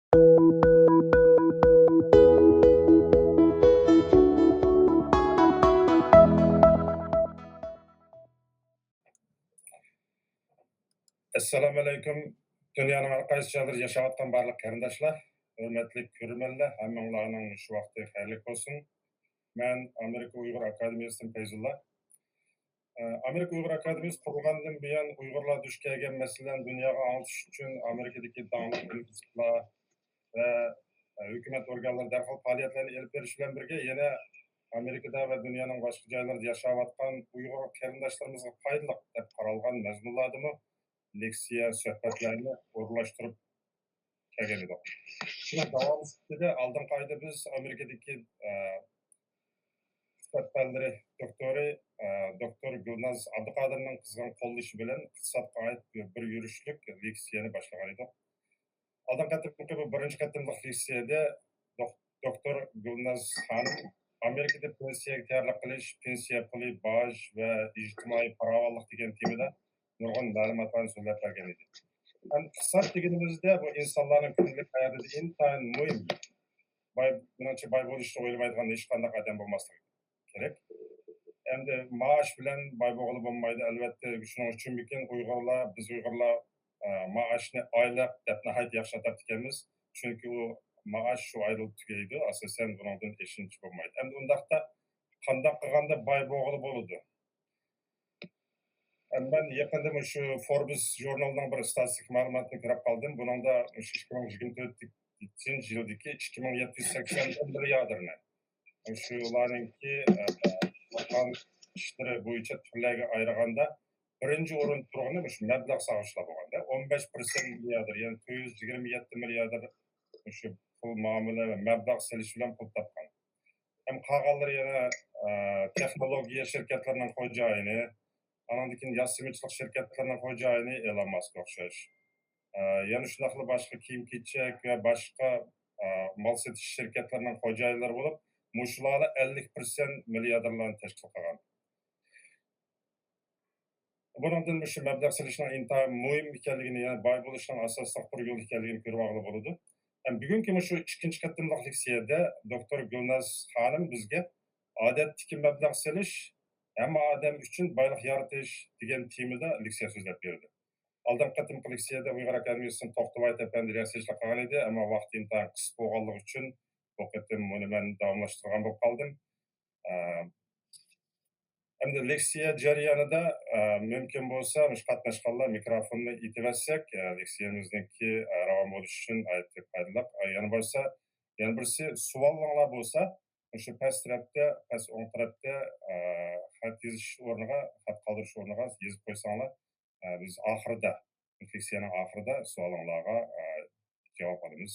Assalomu alaykum. Dunyoning har qaysi joylarida yashayotgan barliq qarindoshlar, hurmatli ko'rmanlar, hammanglarning shu vaqti xayrli bo'lsin. Men Amerika Uyg'ur Akademiyasidan Fayzullah. Amerika Uyg'ur Akademiyasi qurilgandan buyon Uyg'urlar duch kelgan masalalarni dunyoga anglatish uchun Amerikadagi davlat institutlar va hukumat organlari darhol faoliyatlarni olib berish bilan birga yana Amerikada va dunyoning boshqa joylarida yashayotgan Uyg'ur qarindoshlarimizga foydali deb qaralgan mazmunlarni leksiya suhbatlarni o'rlashtirib kelgan edik. Shuning davomida oldingi oyda biz Amerikadagi suhbatlarni doktor Gulnaz Abduqodirning qizg'in qo'llashi bilan iqtisodga oid bir yurishlik leksiyani boshlagan edik. Oldingi qatimki bu birinchi qatimlik leksiyada doktor Gulnaz xonim Amerikada pensiyaga tayyorlik qilish, pensiya puli, boj va ijtimoiy farovonlik degan temada nurg'un ma'lumotlarni so'zlab bergan edi. Iqtisod deganimizda bu insonlarning kundalik hayotida intayin muhim. Menimcha boy bo'lishni o'ylamaydigan hech qanday odam bo'lmasligi kerak. Endi maosh bilan boy bo'lib bo'lmaydi. Albatta, shuning uchun biz Uyg'urlar maoshni oylab deb nihoyat yaxshi atab ekanmiz. Chunki u maosh shu oyda tugaydi. Asosan bundan eshinchi bo'lmaydi. Endi undaqda qanday qilganda boy bo'ladi. Ben yakında şu Forbes jurnalining bir statistik ma'lumotini ko'rib qoldim. Buningda 2024 yildagi 2780 milliarderni shularninki ishlari bo'yicha turlarga ayirganda birinchi o'rin turgani shu mablag' sag'ishlar bo'lganda 15% milliarder, ya'ni 427 milliarder shu pul muomala va mablag' selish bilan pul topgan. Ham qolganlar yana texnologiya shirkatlarining xo'jayini, anandikin yassimichilik shirkatlarning xo'jayini Elon Musk o'xshash. Yana shunaqli boshqa kiyim-kechak va boshqa mol sotish shirkatlarining xo'jayinlari bo'lib, mushularni 50% milliarderlarni tashkil qilgan. Bundan shu mablag' solishning intayin muhim ekanligini, ya'ni boy bo'lishning asosiy bir yo'l ekanligini ko'rib olib bo'ladi. Bugungi shu ikkinchi qatimliq leksiyada doktor Gulnaz xonim bizga odatdagi mablag' solish hamma odam uchun boylik yaratish degan temada leksiya so'zlab berdi. Oldingi qatimki leksiyada Uyg'ur Akademiyasining To'xtaboyev apandi leksiyasida qolgan edi, ammo vaqt intayin qisqa bo'lganligi uchun bu qatim buni men davomlashtirgan bo'lib qoldim. Endi leksiya jarayonida mumkin bo'lsa, qatnashganlar mikrofonni itiversak, leksiyamizningki ravon bo'lishi uchun aytib foydali. Yana birisi savollar bo'lsa, shu past tarafda, past o'ng tarafda xat yozish o'rniga, xat qoldirish o'rniga yozib qo'ysanglar, biz oxirida, leksiyaning oxirida savollarga javob olamiz.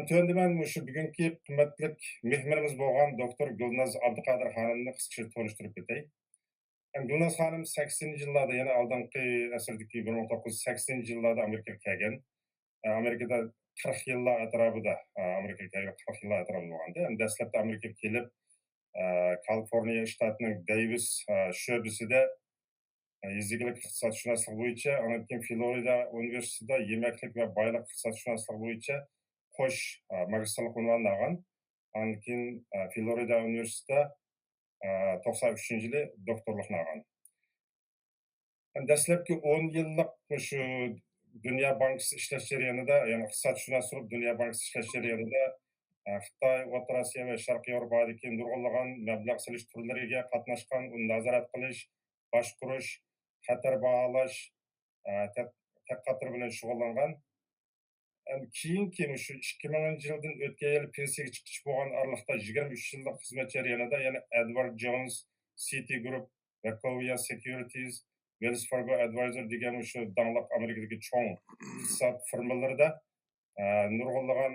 Tuanda men shu bugungi qimmatli mehmonimiz bo'lgan doktor Gulnaz Abduqodir xonimni qisqacha tanishtirib ketay. Gulnaz xonim 80-yillarda, yana oldingi asrdagi 1980-yillarda Amerikaga kelgan. Amerikada 40 yillar atrofida bo'lganda, dastlabda Amerikaga kelib, Kaliforniya shtatining Davis sho'basida yezikilik iqtisodshunoslik bo'yicha, keyin Florida universitetida yemaklik va boylik iqtisodshunoslik bo'yicha qo'sh magistrlik unvonini olgan. Keyin Florida universitetida 93-yili doktorlikni olgan. Dastlabki 10 yillik shu Dünya Bankası ishlash jarayonida, ya'ni iqtisodshunoslik Dünya Bankası ishlash jarayonida Xitoy, O'rta Osiyo va Sharqiy Yevropadagi nurg'unlagan mablag' solish turlariga qatnashgan, uni nazorat qilish, boshqarish, xatar baholash tadqiqotlar bilan shug'ullangan. Keyingi shu 2000-yildan o'tgan yil pensiyaga chiqish bo'lgan aralıqda 23 yillik xizmat jarayonida yana Edward Jones, Citigroup, Wachovia Securities, Wells Fargo Advisor degan shu dangliq Amerikadagi cho'ng iqtisod firmalarida nurg'unlagan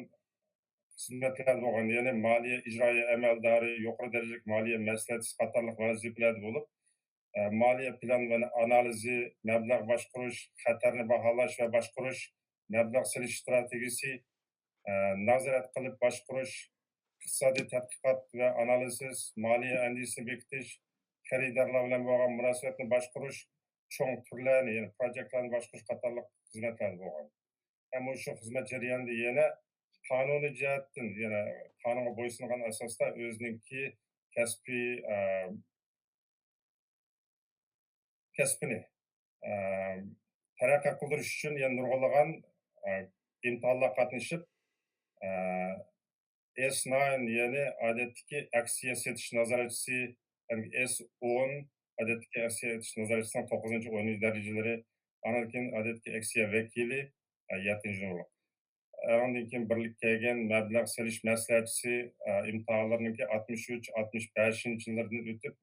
xizmatlar bo'lgan, ya'ni moliya ijroiya amaldori, yuqori darajali moliya maslahatchisi qatorliq vazifalari bo'lib, moliya plan va analizi, mablag' boshqarish, xatarni baholash va boshqarish, mablag' solish strategiyasi, nazorat qilib boshqarish, iqtisodiy tadqiqot va analiz, moliya andisini bekitish, xaridorlar bilan bo'lgan munosabatni boshqarish, cho'ng turlarni, ya'ni proyektlarni boshqarish qatorliq xizmatlar bo'lgan. Hem şu hizmet jarayonida yana qonuniy jihatdan, yana qonunga bo'ysungan asosda o'zininki kasbiy kasbini taraqqiy qildirish uchun yana nurg'unlagan imtihonlarga qatnashib, S9 yani odatdagi aksiya setish nazoratchisi, yani S10 odatdagi aksiya setish nazoratchisining 9-10 darajalari, andan keyin odatdagi aksiya vakili 7-ci nurluq. Ondan keyin birlik kelgan mablag' selish maslahatchisi imtihonlarniki 63-65 yillardan o'tib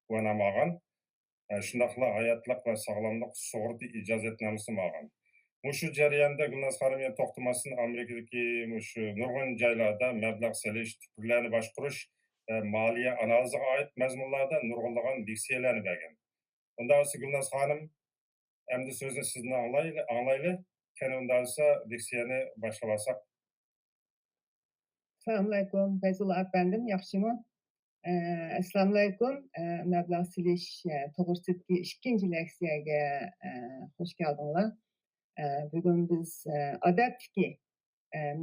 guvohnoma olgan. Shundaqla hayotliq va sog'lomlik sug'urta ijozatnomasini olgan. Şu jarayonda Gulnaz xonim to'xtamasdan Amerikadagi shu nurg'un joylarda mablag' selish, turlarni boshqarish, moliya analiziga oid mazmunlarda nurg'unlagan leksiyalarni bergan. Unda bo'lsa Gulnaz xonim, endi so'zni sizni anglayli. Qani unda bo'lsa leksiyani boshlab olsak. Assalomu alaykum, Fayzullo efendim, yaxshimi? Assalomu alaykum. Mablag' silish to'g'risidagi ikkinchi leksiyaga xush keldinglar. Bugun biz odatdagi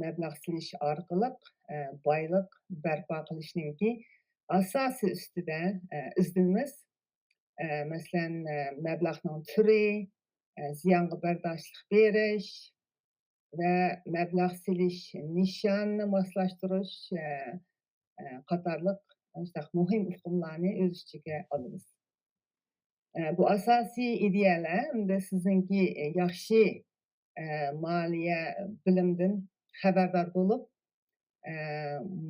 mablag' silish orqali boylik barpo qilishninki asosi ustida izlanamiz. Masalan, mablag'ning turi, ziyonga bardoshlik berish va mablag' silish nishonini moslashtirish qatorliq muhim uqumlarni o'z ichiga olamiz. Bu asosiy ideyalar unda sizningki yaxshi moliya bilimdan xabardor bo'lib,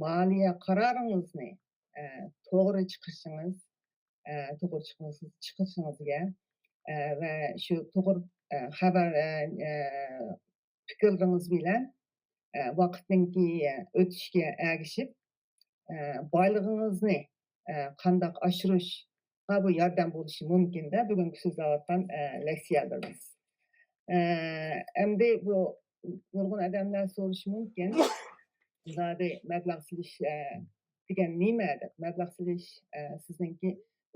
moliya qaroringizni to'g'ri chiqishingizga va shu to'g'ri xabar fikringiz bilan vaqtninki o'tishiga ergishib boylig'ingizni qandoq oshirishga bu yordam bo'lishi mumkin-da bugungi so'zlayotgan leksiyalarimiz. Endi bu nurg'un odamlar so'rashi mumkin, zodi mablag' silish degan nima deb. Mablag' silish sizningki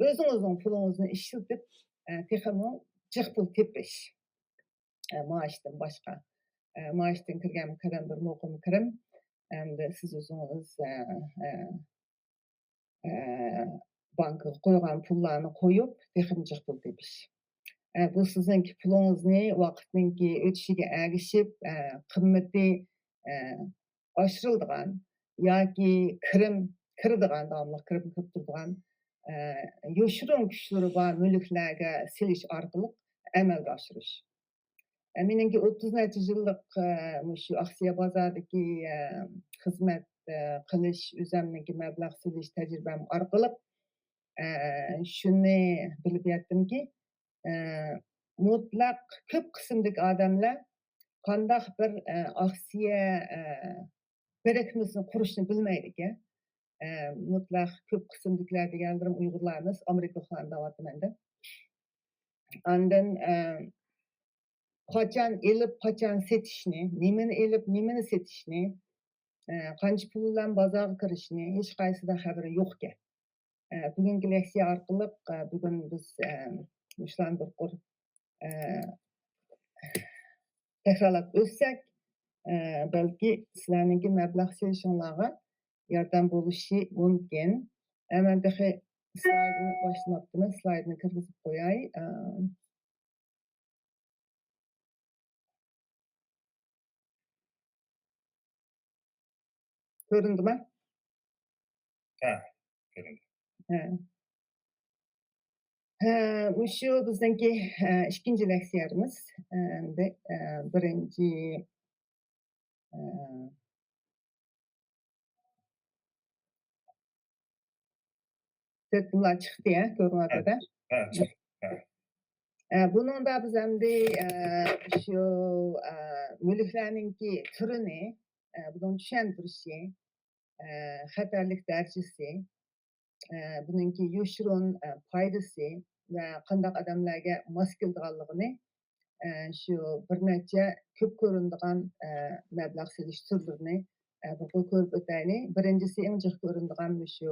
o'zingizning pulingizni ishlatib texmo jiq pul tepish maoshdan boshqa. Maoshdan kirgan bir muqim kirim, endi siz o'zingiz bankaga qo'ygan pullarni qo'yib texmo jiq pul tepish. Bu sizningki pulingizni vaqtninki o'tishiga ergishib qimmati oshiriladigan yoki kiradigan davomli kirib turadigan yoshirin kuchlari bor mulklarga silish orqali amalga oshirish. Meningki 30 necha yillik shu aksiya bozoridagi xizmat qilish, o'zimningki mablag' silish tajribam orqali shuni bilib yetdimki, mutlaq ko'p qismdagi odamlar qandoq bir aksiya birikmasini qurishni bilmaydi ekan. Mutlaq ko'p qismdagilar deganlarim Uyg'urlarimiz, Amerikaliklarni deyapman-da. Ondan qachon elib, qachon setishni, nimani elib, nimani setishni, qancha pul bilan bozorga kirishni hech qaysida xabari yo'q ekan. Bugungi leksiya orqali bugun biz shularni bir qur takrorlab o'tsak, balki sizlarningki mablag' selishinglarga yordam bo'lishi mumkin. Hemen dahi slaydni boshlamabman, slaydni kirgizib qo'yay. Ko'rindimi? Ha, ko'rindi. Shu bizningki ikkinchi leksiyamiz. Endi birinchi bunlar chiqdi, ko'rinadi-da. Ha, chiqdi. Buningda biz endi shu mulklarningki turini buni tushundirishi, xatarlik darajasi, buningki yoshirin foydasi va qanday odamlarga mos keladiganligini shu bir necha ko'p ko'rinadigan mablag' silish turlarini ko'rib o'taylik. Birinchisi eng jiq ko'rinadigan shu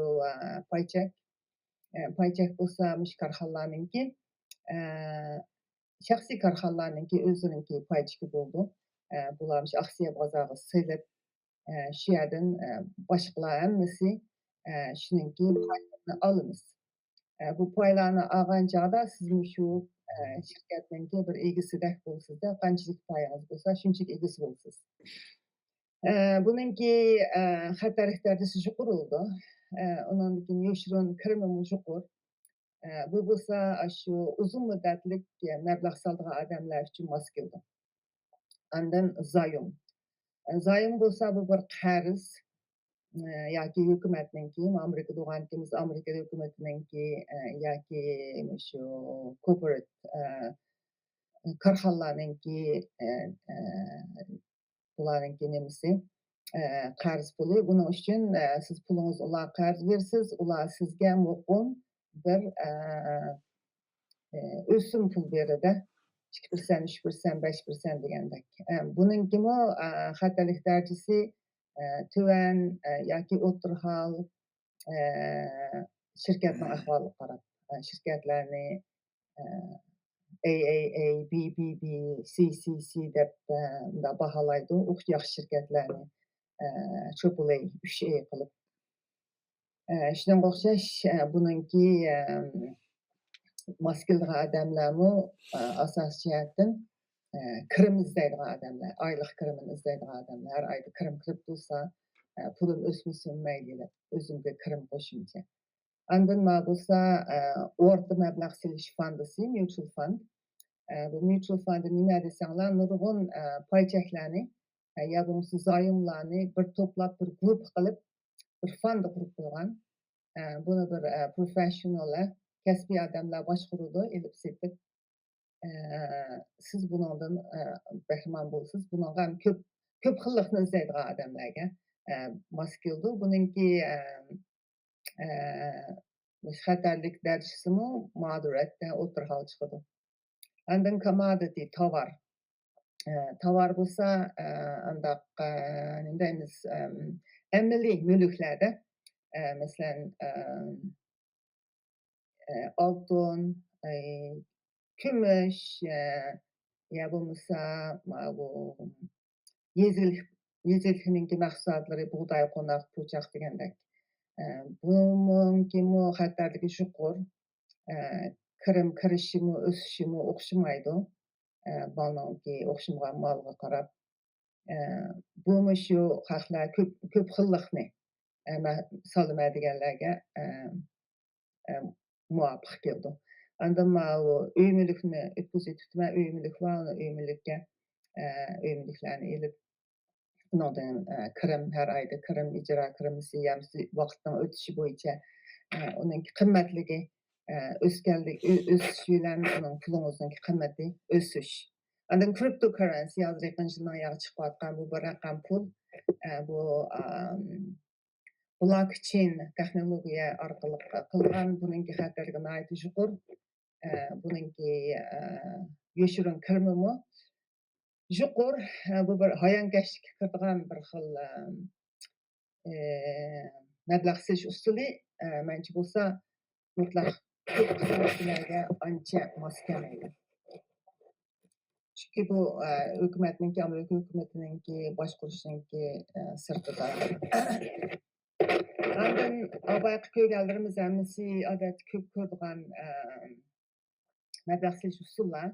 paychak bo'lsa, korxonalarningki şahsi karxanlarınki özlerinki payçıkı boldu. Bularmış aksiya bazağı sılıp, şu yerden başqalar hemmisi şununki paylarını alınız. Bu paylarını alğancaqda sizin şu şirketninki bir ilgisidek bolsuzda, qançılık payınız bolsa şunçalik ilgisi bolsuz. Bununki xatarlik dərəcəsi juqur oldu. Onunkin yoşurun kırmımı juqur. Bu bolsa şu uzun müddətlik məbləğ saldığı adamlar üçün maskildi. Ondan zayım. Zayım bolsa bu bir qarz yoki hökumətninki, Amerika doğankimiz Amerika hökumətininki yoki şu corporate karxanlarninki bularınki nemisi qarz pulu. Bunun üçün siz pulunuzu ular qarz versiz, ular sizge muqim bir ösüm pul beridi. 2%, 3%, 5% degandek. Bununkimi xatarlik dərəcəsi tövən yoki o'tirhal şirkətnin ahvalıga qarab, şirkətlərni AAA, BBB, CCC deb da bahalaydı. Uq yaxşı şirkətlərni AAA, 3A qılıb. Şundan oxşaş bununki maskildiği adamlarmı asas cihetdən kırım izləydiği adamlar, aylıq kırımını izləydiği adamlar, her ayda kırım kırıp dursa pulun ösmüsün meyliyle, özünde kırım qoşunca. Ondan ma bolsa orta məbləğ siliş fondusu, mutual fund. Bu mutual fundu nima desanlar, nurgun pay çeklerini ya bunun zayımlarını bir toplap bir grup qılıp bir fond kurup qoyğan. Bunu bir professionaller, kəsbi adamlar başqurudu, elib setib. Siz bunundan bəhrəman bolsunuz. Bununla köp xillikni izləydiği adamlarga maskildi. Bununki xatarlik dərəcəsimi moderate, o'tirhal chiqadi. Ondan commodity, tovar. Tovar bolsa andaq nima deymiz, əmili mülklərdə məsələn altın, kümüş, ya bo'lmasa bu yezilxininki mahsulotlari, buğday, qo'noq, po'choq degandek. Bununkimi xatarligi juqur. Kirim kirishimi, o'sishimi o'xshamaydi. Balnonki o'xshamagan molga qarab. Bumi shu haqlar ko'p xillikni solmaydiganlarga muvofiq keldi. Ondan u uy mulkni o'tkazib tutma, uy mulk va uy mulkka uyliklarni elib bundan kirim har oyda kirim ijro kirimisi yamsi vaqtning o'tishi bo'yicha uning qimmatligi o'sganlik o'sish bilan uning pulingizning qimmati o'sish. Ondan cryptocurrency hozir yaqindan yog'i chiqayotgan bu bir raqam pul. Bu blockchain texnologiya orqali qilgan buningki xatarligi nihoyat yuqori. Buningki yoshirin kirmimi yuqori. Bu bir hayonkashlikka kiradigan bir xil mablag' silish usuli. Menimcha bo'lsa mutlaq ko'pchiliklarga ancha mos kelmaydi. Chunki bu hukumatninki, Amerika hukumatiningki boshqurishiningki sirtida. Ondan avvalgi ko'rganlarimiz hammasi odat ko'p ko'rgan mablag' silish usullar.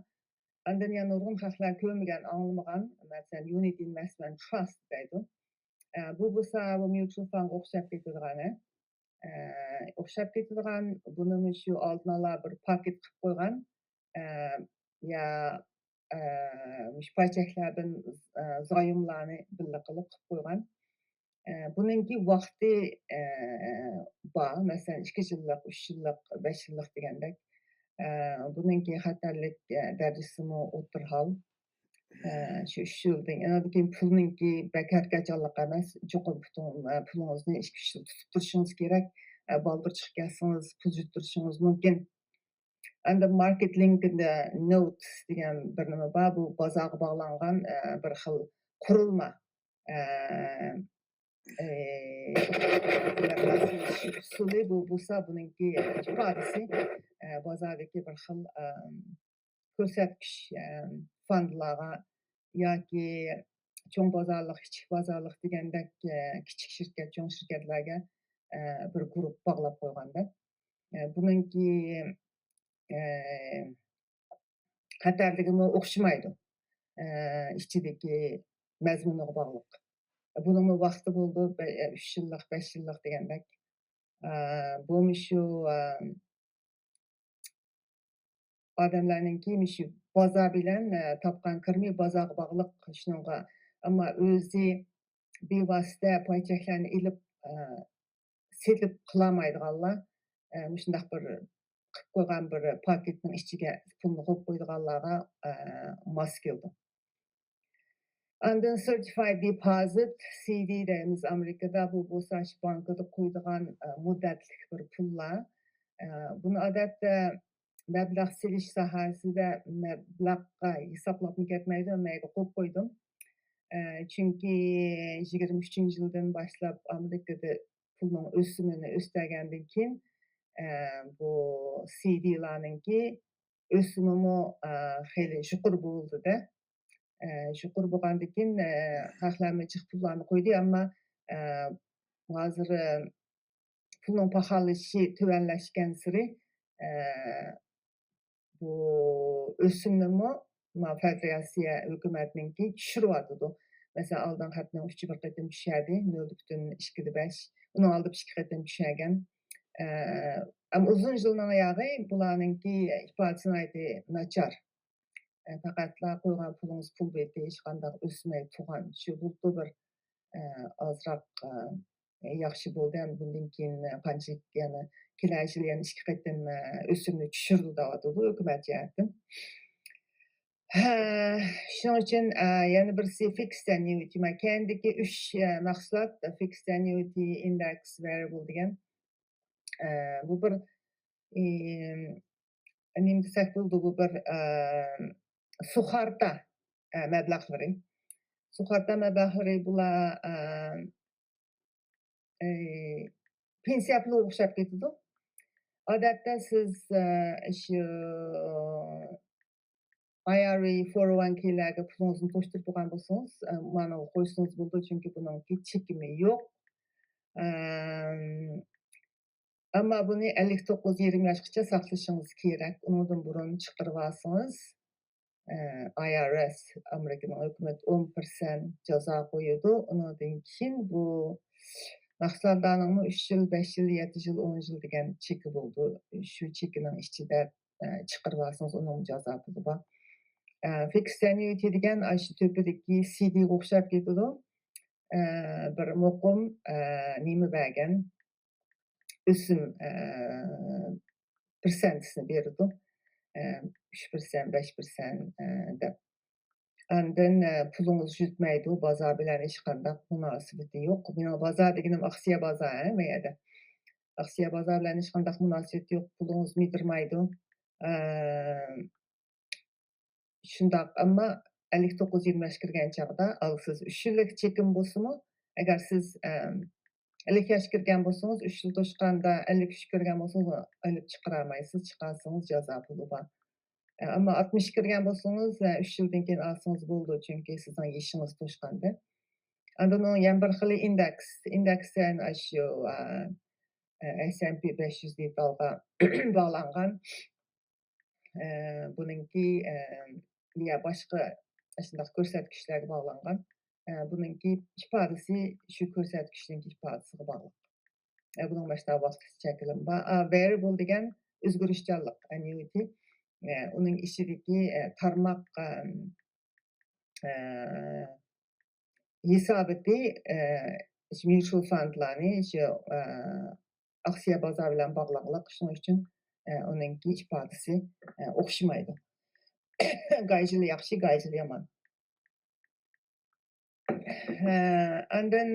Ondan yana nurg'un xalqlar ko'rmagan, anglamagan, masalan Unity Investment Trust deydi. Bu bo'lsa bu mutual fund o'xshab ketadigan. O'xshab ketadigan buni shu oldin ola bir paket qilib qo'ygan. Ya paychaklardan zoyimlarni birga qilib qo'ygan. Buningki vaqti bor, masalan 2 yillik, 3 yillik, 5 yillik degandek. Buningki xatarlik darajasimi o'tirhal. Shu 3 yildan yana pulninki bekargacholik emas, cho'qib pulingizni 2-3 yil tutib turishingiz kerak. Baldir chiqib kelsangiz pul yuttirishingiz mumkin. Endi market linkida note degan bir nima bor, bu bozorga bog'langan bir xil qurilma. Usuli bu bo'lsa buningki ifodasi bozordagi bir xil ko'rsatkich fondlarga yoki cho'ng bozorlik, kichik bozorlik degandek kichik shirkat, cho'ng shirkatlarga bir guruh bog'lab qo'yganda, buningki xatarligimi o'xshamaydi. İchidagi mazmuniga bog'liq. Buningmi vaqti bo'ldi 3 yillik, 5 yillik degandek. Bu shu odamlarninki shu bozor bilan topgan kirmi bozorga bog'liq shunga, ammo o'zi bevosita paychaklarni ilib setib qilolmaydiganlar shundaq bir qilib qo'ygan bir paketning ichiga pulni qo'yib qo'ydiganlarga mos keldi. Ondan certified deposit CD deymiz Amerikada, bu bo'lsa shu bankada qo'ydigan muddatli bir pullar. Buni odatda mablag' silish sohasida mablag'ga hisoblab ketmaydi, mayga qo'yib qo'ydim. Chunki 23-yildan boshlab Amerikada pulning o'simini o'stagandan keyin bu CD'larninki o'simimi xeyli yuqori bo'ldi-da. Yuqori bo'lgandan keyin xalqlarga jiq pullarni qo'ydi, ammo hozir pulning baholashi tuvanlashgan sari bu o'simnimi federatsiya hukumatninki tushiryotidi. Mesela oldin xatning uchi bir qatim tushadi, 0.25. Uni oldi 2 qatim tushagan. Ama uzun yilning oyog'i bularninki ifodasini aytdi nachar. Faqatla qo'ygan pulingiz pul beti hech qanday o'smay turgan. Shu bo'ldi bir ozroq yaxshi bo'ldi. Ham bundan keyin qanchalik yana kelasi yil yana 2 qatim o'simni tushirdi deyapti hukumat jihatdan. Shuning uchun yana birisi fixed annuity. Kendiki 3 mahsulot fixed annuity index variable degan. Bu bir nima desak bo'ldi, bu bir sug'urta mablag'lari. Sug'urta mablag'lari bular pensiya puli o'xshab ketadi. Odatda siz shu IRA, 401k'larga pulingizni qo'shtirib qo'ygan bo'lsangiz, mana qo'ysangiz bo'ldi, chunki buning chekimi yo'q. Ammo buni 59-20 yoshgacha saqlashingiz kerak. Undan burun chiqarib olsangiz, IRS Amerikaning hukumat 10% jazo qo'yadi. Undan keyin bu mahsulotlarning 3 yil, 5 yil, 7 yil, 10 yil degan cheki bo'ldi. Shu chekining ichida chiqarib olsangiz uning jazosi bor. Fixed annuity degan shu tepidagi CD ga o'xshab ketadi. Bir muqim nima bergan o'sim persentini beradi. 3%, 5% deb. Ondan pulingiz yutmaydi, bozor bilan hech qanday munosabati yo'q. Meni bozor deganim aksiya bozori, bu yerda. Aksiya bozor bilan hech qanday munosabati yo'q, pulingiz midirmaydi. Shundoq, ammo 59-20 yoshga kirgan chog'da siz 3 yillik chekim bo'lsa-mu, agar siz 50 yoshga kirgan bo'lsangiz, 3 yil to'shqanda 53 kirgan bo'lsangiz, olib chiqara olmaysiz, chiqarsangiz jazo puli bor. Ammo 60 kirgan bo'lsangiz, 3 yildan keyin olsangiz bo'ldi, chunki sizning yoshingiz to'shqanda. Undan yana bir xil indeksdan shu S&P 500 deyilgan bog'langan. Buningki ya boshqa shunday ko'rsatkichlarga bog'langan. Buningki ifodasi shu ko'rsatkichning ifodasiga bog'liq. Buning boshqa vaqtgacha cheklim bor. Variable degan o'zgarishchanlik annuity. Uning ichidagi tarmoq hisobati mutual fondlarni shu aksiya bozori bilan bog'liqlik, shuning uchun uningki ifodasi o'xshamaydi. Gayjili yaxshi, gayjili yomon. And then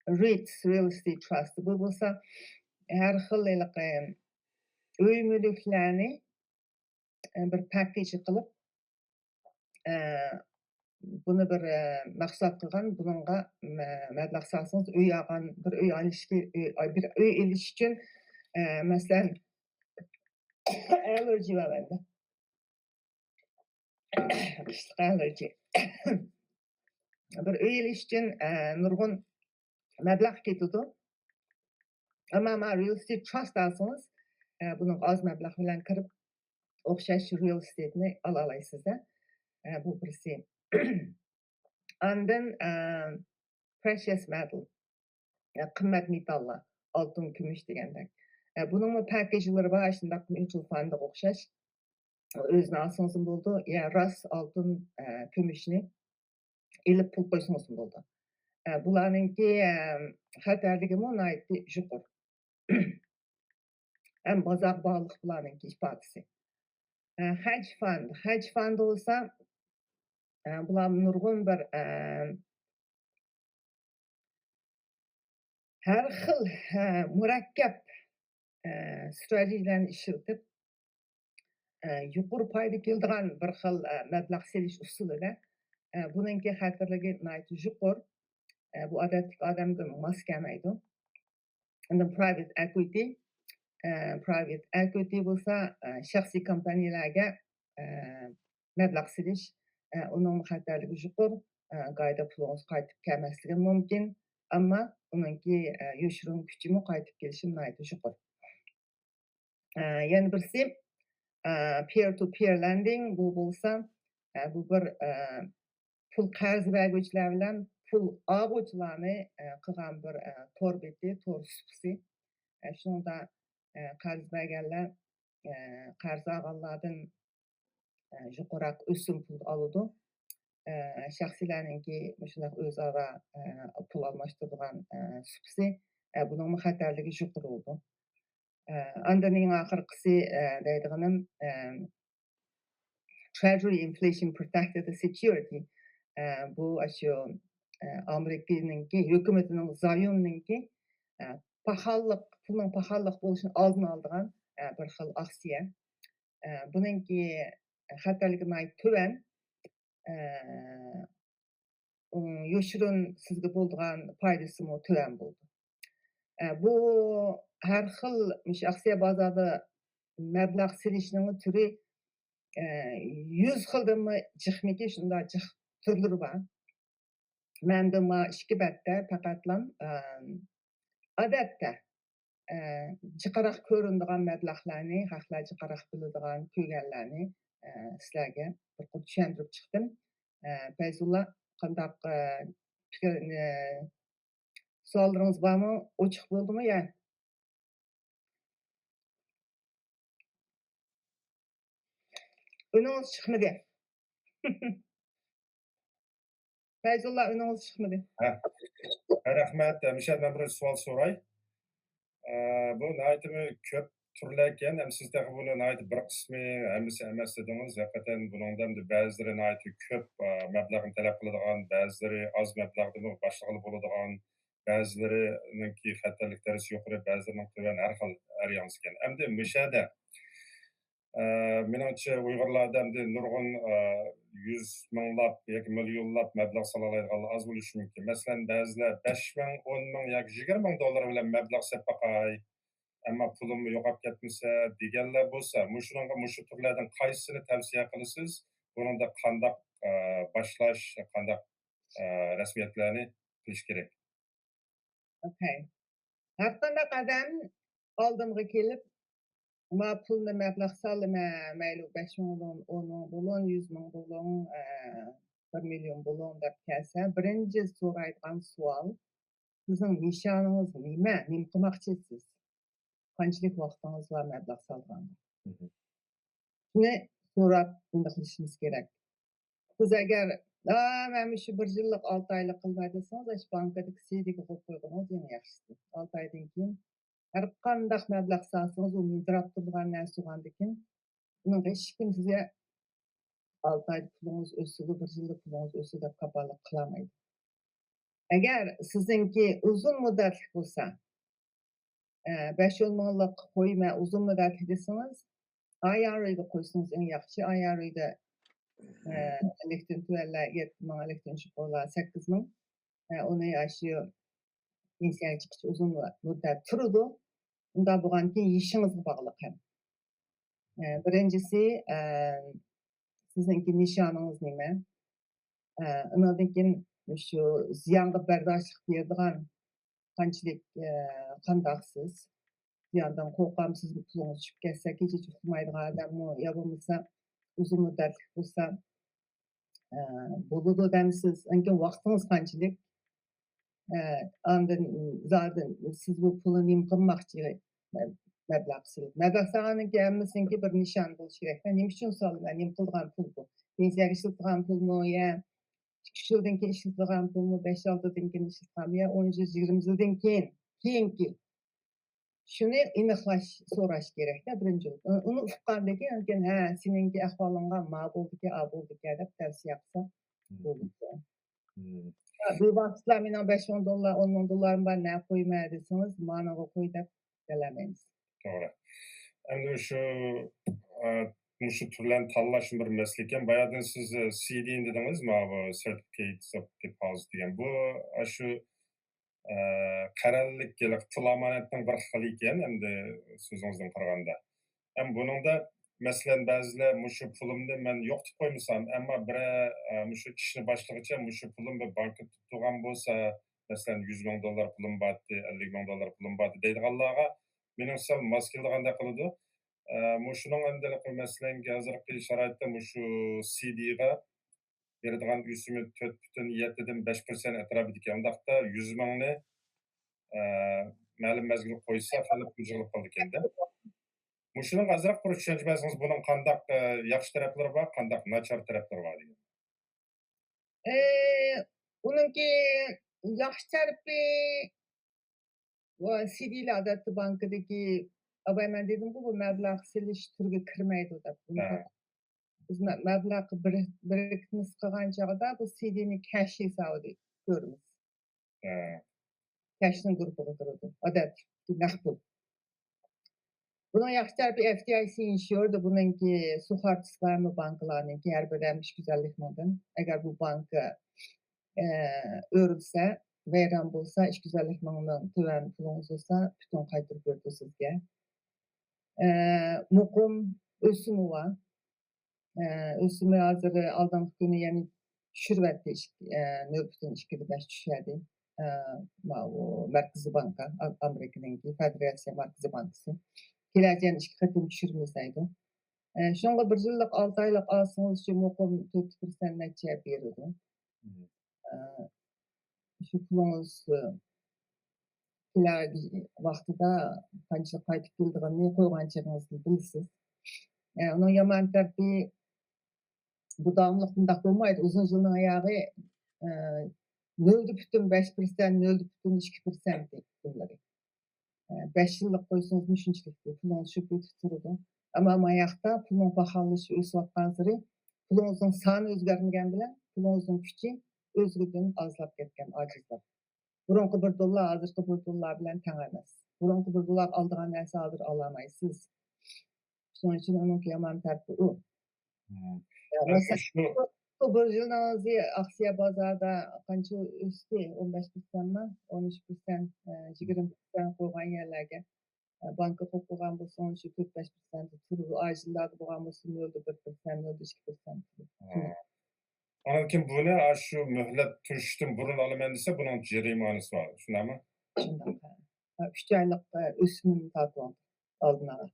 REITs, Real Estate Trust. Bu bo'lsa har xil uy mulklarni bir package qilib buni bir maqsad qilgan, bunga mablag' solsangiz uy olgan, bir uy olish uchun masalan Allergy var bende. Kışlık allergy. Bir öyle için nurgun meblağ ketidi. Ama real estate trust alsanız bunun az meblağ bilen kirib o'xshash real estate'ni alalaysiz. Bu birisi. And then precious metal. Qimmat metallar. Altın, kumush degandek. Bunun packajlari var, shundaq mutual fundga o'xshash. O'zini olsangiz bo'ldi, ya ras oltin, kumushni ilib pul qo'ysangiz bo'ldi. Bularninki xatarligi nihoyatda yuqori. Ham bozor bog'liq bularninki ifodasi. Hedge fund bo'lsa, bular nurg'un bir har xil murakkab strategiyalarni ishlatib yuqori foyda keltirgan bir xil mablag' selish usulida buningki xatarligi nihoyatda yuqori. Bu odatda odamga mos kelmaydi. And then private equity bo'lsa shaxsiy kompaniyalarga mablag' selish uning xatarligi yuqori. Qayta pulingiz qaytib kelmasligi mumkin, ammo uningki yoshirin kuchimi qaytib kelishi nihoyatda yuqori. Yana birisi peer to peer lending bu bo'lsa, bu bir pul qarz beruvchilar bilan pul oluvchilarni qilgan bir tor beti, tor supsi. Shunda qarz berganlar qarz olganlardan yuqoriroq o'sim pul oladi. Shaxsiylarninki shunday o'zaro pul almashtiradigan supsi buning xatarligi yuqori bo'ldi. Undan eng oxirgisi deydiganim Treasury Inflation Protected Security. Bu shu Amerikaninki hukumatining zoyumninki pulning pahalliq bo'lishini oldini oladigan bir xil aksiya. Buningki xatarligi tuvan. Yoshirin sizga bo'lgan foydasi mo tuvan bo'ldi. Bu har xil aksiya bozorida mablag' selishning turi 100 xildanmi jixmiki shunday jix turlari bor. Menda ikki batda faqatlam odatda jiqaroq ko'rinadigan mablag'larni, haqlar jiqaroq biladigan ko'rganlarni sizlarga bir qilib tushuntirib chiqdim. Fayzulla, qandaq savollaringiz bormi? Ochiq bo'ldimi ya? Önünüz chiqmadi. Fayzulla, önünüz chiqmadi. Rahmat. Mishad, men bir savol so'ray. Bu nihoyatda ko'p turlar ekan. Ham sizda buni nihoyat bir qismi hammasi emas dedingiz. Haqiqatan buningdan ba'zilari nihoyat ko'p mablag'ni talab qiladigan, ba'zilari oz mablag'da boshlig'i bo'ladigan, ba'zilarininki xatarlik darajasi yuqori, ba'zilarining tuvan har xil variant ekan. Endi Mishada menimcha Uyg'urlarda nurg'un 100 minglab yoki millionlab mablag' solaydiganlar az bo'lishi mumkin. Masalan, ba'zilar 5 ming, 10 ming yoki 20 ming dollar bilan mablag' sepaqay, ammo pulim yo'qolib ketmasa deganlar bo'lsa, mushu turlardan qaysini tavsiya qilasiz? Buningda qanday boshlash, qanday rasmiyatlarni qilish kerak? Okay. Har qanday qadam oldimga kelib ma pulni mablag' solma, mayli 5 ming bo'lon, 10 ming bo'lon, 100 ming bo'lon, 1 million bo'lon deb kelsa, birinchi so'raydigan savol, sizning nishoningiz nima? Nima qilmoqchisiz? Qanchalik vaqtingiz va mablag' solganda? Shuni so'rab bunday qilishimiz kerak. Siz agar men shu 1 yillik 6 oylik qilmay desangiz, bankadagi sediga qo'yib qo'ygangiz eng yaxshisi. 6 oydan keyin har qanday mablag' solsangiz, u mildirab turgan narsa bo'lgandan keyin uning hech kim sizga 6 oylik pulingiz o'sdi, 1 yillik pulingiz o'sdi deb kafolat qilolmaydi. Agar sizningki uzun muddatli bo'lsa, 5-10 minglik qo'yma uzun muddatli desangiz, IRA'ga qo'ysangiz eng yaxshi. IRA'da elektron to'lovlar 7 ming, elektron chiquvlar 8 ming. Uni shu pensiyaga chiqish uzun muddat turadi. Unda bo'lgan keyin ishingizga bog'liq ham. Birincisi sizinki nişanınız nime? Ondan keyin şu ziyanga bardoshlik beradigan qanchalik qandaqsiz? Ziyandan qo'rqamsiz, pulingiz tushib ketsa, kecha uxlamaydigan odammi yo bo'lmasa uzun muddatli bo'lsa bo'ladi demsiz? Anken vaqtingiz qanchalik? Andın zaten siz bu pulni nima qilmoqchi mablag' silib. Mablag' solgandan hammasiniki bir nishon bo'lishi kerak. Nima uchun solingan, nima qilgan pul bu? Pensiyaga ishlatilgan pulmi yo 2 yildan keyin ishlatilgan pulmi, 5-6 yildan keyin ishlatilganmi yo 10 yil, 20 yildan keyinki. Shuni aniqlash, so'rash kerak-da birinchi. Uni uqqandan keyin ha, seninki ahvolingga ma bo'ldiki, a bo'ldiki deb tavsiya qilsa bo'ladi. Bu vaqtlar mening $5-10, $10,000 bor, ne qo'yma desangiz, mana qo'y deb kelamaymiz. To'g'ri. Endi shu turlarni tanlash bir masala ekan. Boyadan siz CD dedingiz, mana bu Certificates of Deposit degan. Bu shu qarorlik pul amonatning bir xili ekan, endi so'zingizdan qaraganda. Ham buningda masalan ba'zilar mushu pulimni men yo'q deb qo'ymasam, ammo bir mushu ishni boshlag'icha mushu pulim bir bankda turgan bo'lsa, masalan $100,000 pulim bor, $50,000 pulim bor deydiganlarga mening sal mos kelganda qiladi. Mushuning endi masalan hozirgi sharoitda mushu CD'ga beradigan o'simi 4,7dan 5% atrofida ekan. Undaqda 100,000ni ma'lum mazgilga qo'ysa, qilib qo'yilib qoldi ekanda. Mushuning azroq bir tushuncha bersangiz, buning qandaq yaxshi taraflari bor, qandaq nachar taraflari bor degan. Uningki yaxshi tarafi va CD'lar odatda bankadagi men dedim-ku, bu mablag' silish turiga kirmaydi deb. Biz mablag' birikimiz qilgan chog'da bu CD'ni cash hisobida ko'ramiz. Cashning guruhiga kiradi. Odatda naqd pul. Bunun yaxshi tarafi FDIC insured, buningki sug'urtasi banklarninki har biri 250,000dan. Agar bu banka o'rilsa, vayron bo'lsa, 250,000dan tuvan pulingiz bo'lsa, butun qaytarib beradi sizga. Muqim o'simi bor. O'simi hozir oldingi kuni ya'ni tushiryapti, 0,25 tushadi. Bu Markaziy banka, Amerikaninki Federatsiya Markaziy bankasi. Kelajağın 2 qatim tushirmasaydi. Shunga 1 yillik, 6 oylik olsangiz shu muqim 4% necha beradi. Shu pulingiz vaqtida qancha qaytib kelganini qo'yganchigingizni bilasiz. Uning yomon tarafi bu davomliq bundoq bo'lmaydi. Uzun yilning oyog'i 0,5%, 0,2% deyiladi. 5 yillik qo'ysangiz shunchalik pulingiz shu ketib turadi. Ammo oyoqda pulning baholashi o'sayotgan sari pulingizning soni o'zgarmagan bilan pulingizning kuchi o'zgidan ozlab ketgan, ojizlab. Burunqi $1, hozirgi $1 bilan teng emas. Burunqi $1 oldigan narsa hozir ololmaysiz. Shuning uchun uning yomon tarafi u. Bu bir yildan o'zi aksiya bozorida qancha o'sdi? 15%mi? 13%, 20% qo'ygan yerlarga banka qo'ygan bo'lsa, shu 4-5% turib, ajillarda bo'lgan bo'lsa 0,1%, 0,2%. Lekin buni shu muhlat turishdan burun olaman desa, buning jarimonasi bor, shundaymi? Shunday. 3 oylik o'simini tortib oldin ola.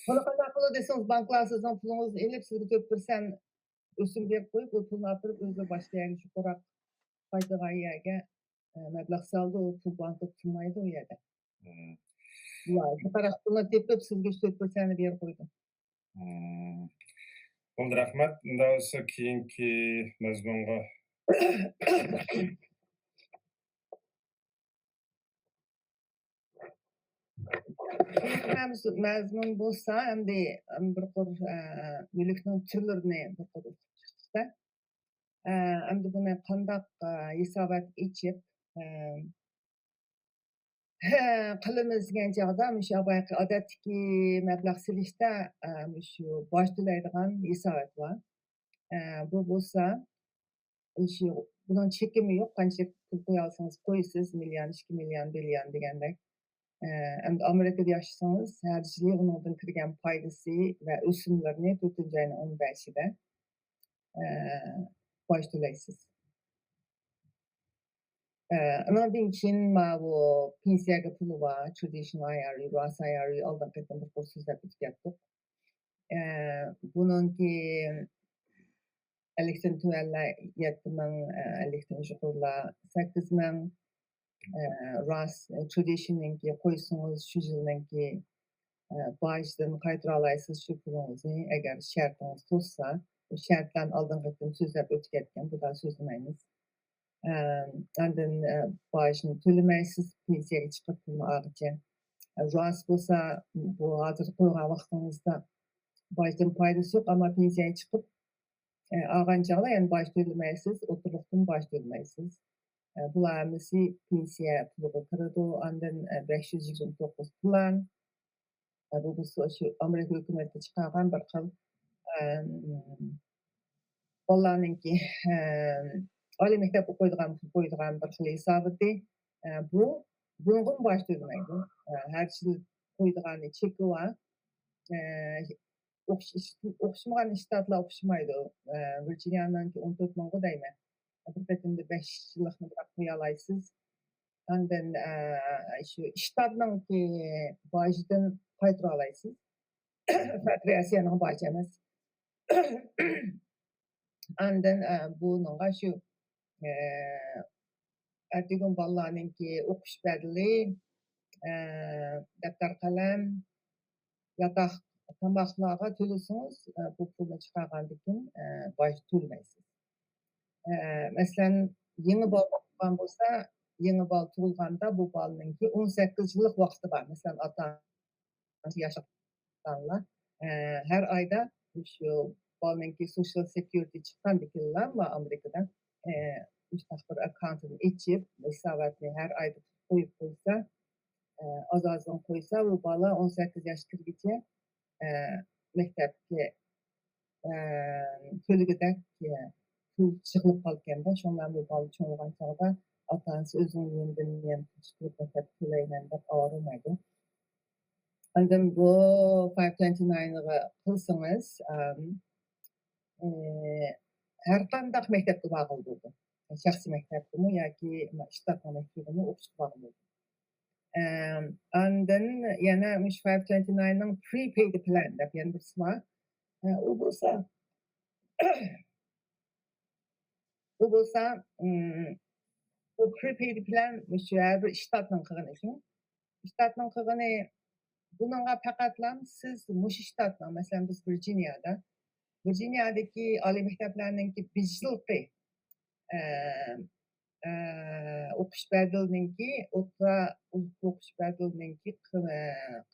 Buni qanday qilib desangiz, banklar sizdan pulingizni elib, sizga 4% o'sim berib qo'yib, bu pulni olib turib, o'zi boshqa yangi chuqurroq qaytagan yerga mablag' soldi, u pul banka turmaydi u yerda. Shu qaraq pulni tepib, sizga 4%ni berib qo'ydi. Bo'ldi, rahmat. Unda bo'lsa keyingi mazmunga mazmun bo'lsa, endi bir qor mulkning turlarini bir qor chiqdi. Endi buni qandaq hisobot ichib qilamiz degan chog'da shu boyagi odatdagi mablag' silishda shu bosh to'laydigan hisobot bor. Bu bo'lsa, shu buning chekimi yo'q, qancha pul qo'ya olsangiz qo'yasiz, million, 2 million, billion degandek. Endi Amerikada yaşasanız her yili onundan kirgen paydası ve ösümlerini 4-nji aýynyň 15-inde baş töleýsiz. Ondan keyin bu pensiýaga puly bar, traditional IRA, Roth IRA aldankydan bir söýzläp ötüpdik. Bununki elekden töweller 7.000, elekden jukurlar 8.000, Roth traditionalki koýsaňyz şu ýylynki baýdan gaýdyra alaýsyz şu puluňyzy eger şertiniz tutsa, o şertden aldankydan söýzläp ötüpdik, bu da söýlemäýmiz. Ondan baýyny tölemäýsiz, pensiýaga çykyp puluny alýarkä. Roth bolsa bu hazır goýgan wagtyňyzda baýdan paýdasy ýok, amma pensiýaga çykyp algan çagda ýani baş tölemäýsiz, oturlukdan baş tölemäýsiz. Bular hemisi pensiýa puluga kiridi. Ondan 529 plan. Bu şu Amerika hökümeti çykargan bir hyl bollarynki Ali mektep okuýdygan bir hyl hesabaty. Bunun baş tölemäýdi. Her ýyl goýdygan çeki bar. Okşamagan ştatlar okşamaydı. Virginia'nınki 14.000 daýma. Bir betimde 5 ýyllyk bırak goýa alaýsyz. Ondan şu ştatnynki baýdan gaýdyra alaýsyz. Patriasiýanyň baýy emas. Ondan bununğa şu ertegun ballarynki okuş bedeli, depter kalem, ýatak tamaklarga töleseňiz, bu pulny çykargandykin baş tölemäýsiz. Meselen ýeňi bal bolgan bolsa, ýeňi bal tugulganda bu balynki 18 ýyllyk wagty bar. Meselen ata ýaşatanlar her aýda şu balynki Social Security çykandykinler bar Amerikada. Müştak bir accountyny içip, hesabatny her aýda goýup goýsa, az-azdan goýsa, bu bala 18 ýaş kirgiçe mektepde tölegedek pul çykyp kalkanda, şondan bu bal çoňalgan çagda atasy özüniň ýerden çykyp mektep töleýän dep awramaýdy. Ondan bu 529-gy kılsaňyz, her kandak mektepde bagyl boldy. Şahsy mektepdimi ýa-ki ştat mektebini okuşyp bagyl boldy. Ondan ýene 529-nyň prepaid plan dep ýene birsi bar. O bolsa bu prepaid plan şu bir ştatnyň kygyny şu. Ştatnyň kygyny bununğa pakatlam siz muş ştatnyň, meselen biz Virginia'daki ali mekteplerninki 1 ýylky okuş bedelinki, okuş bedelinki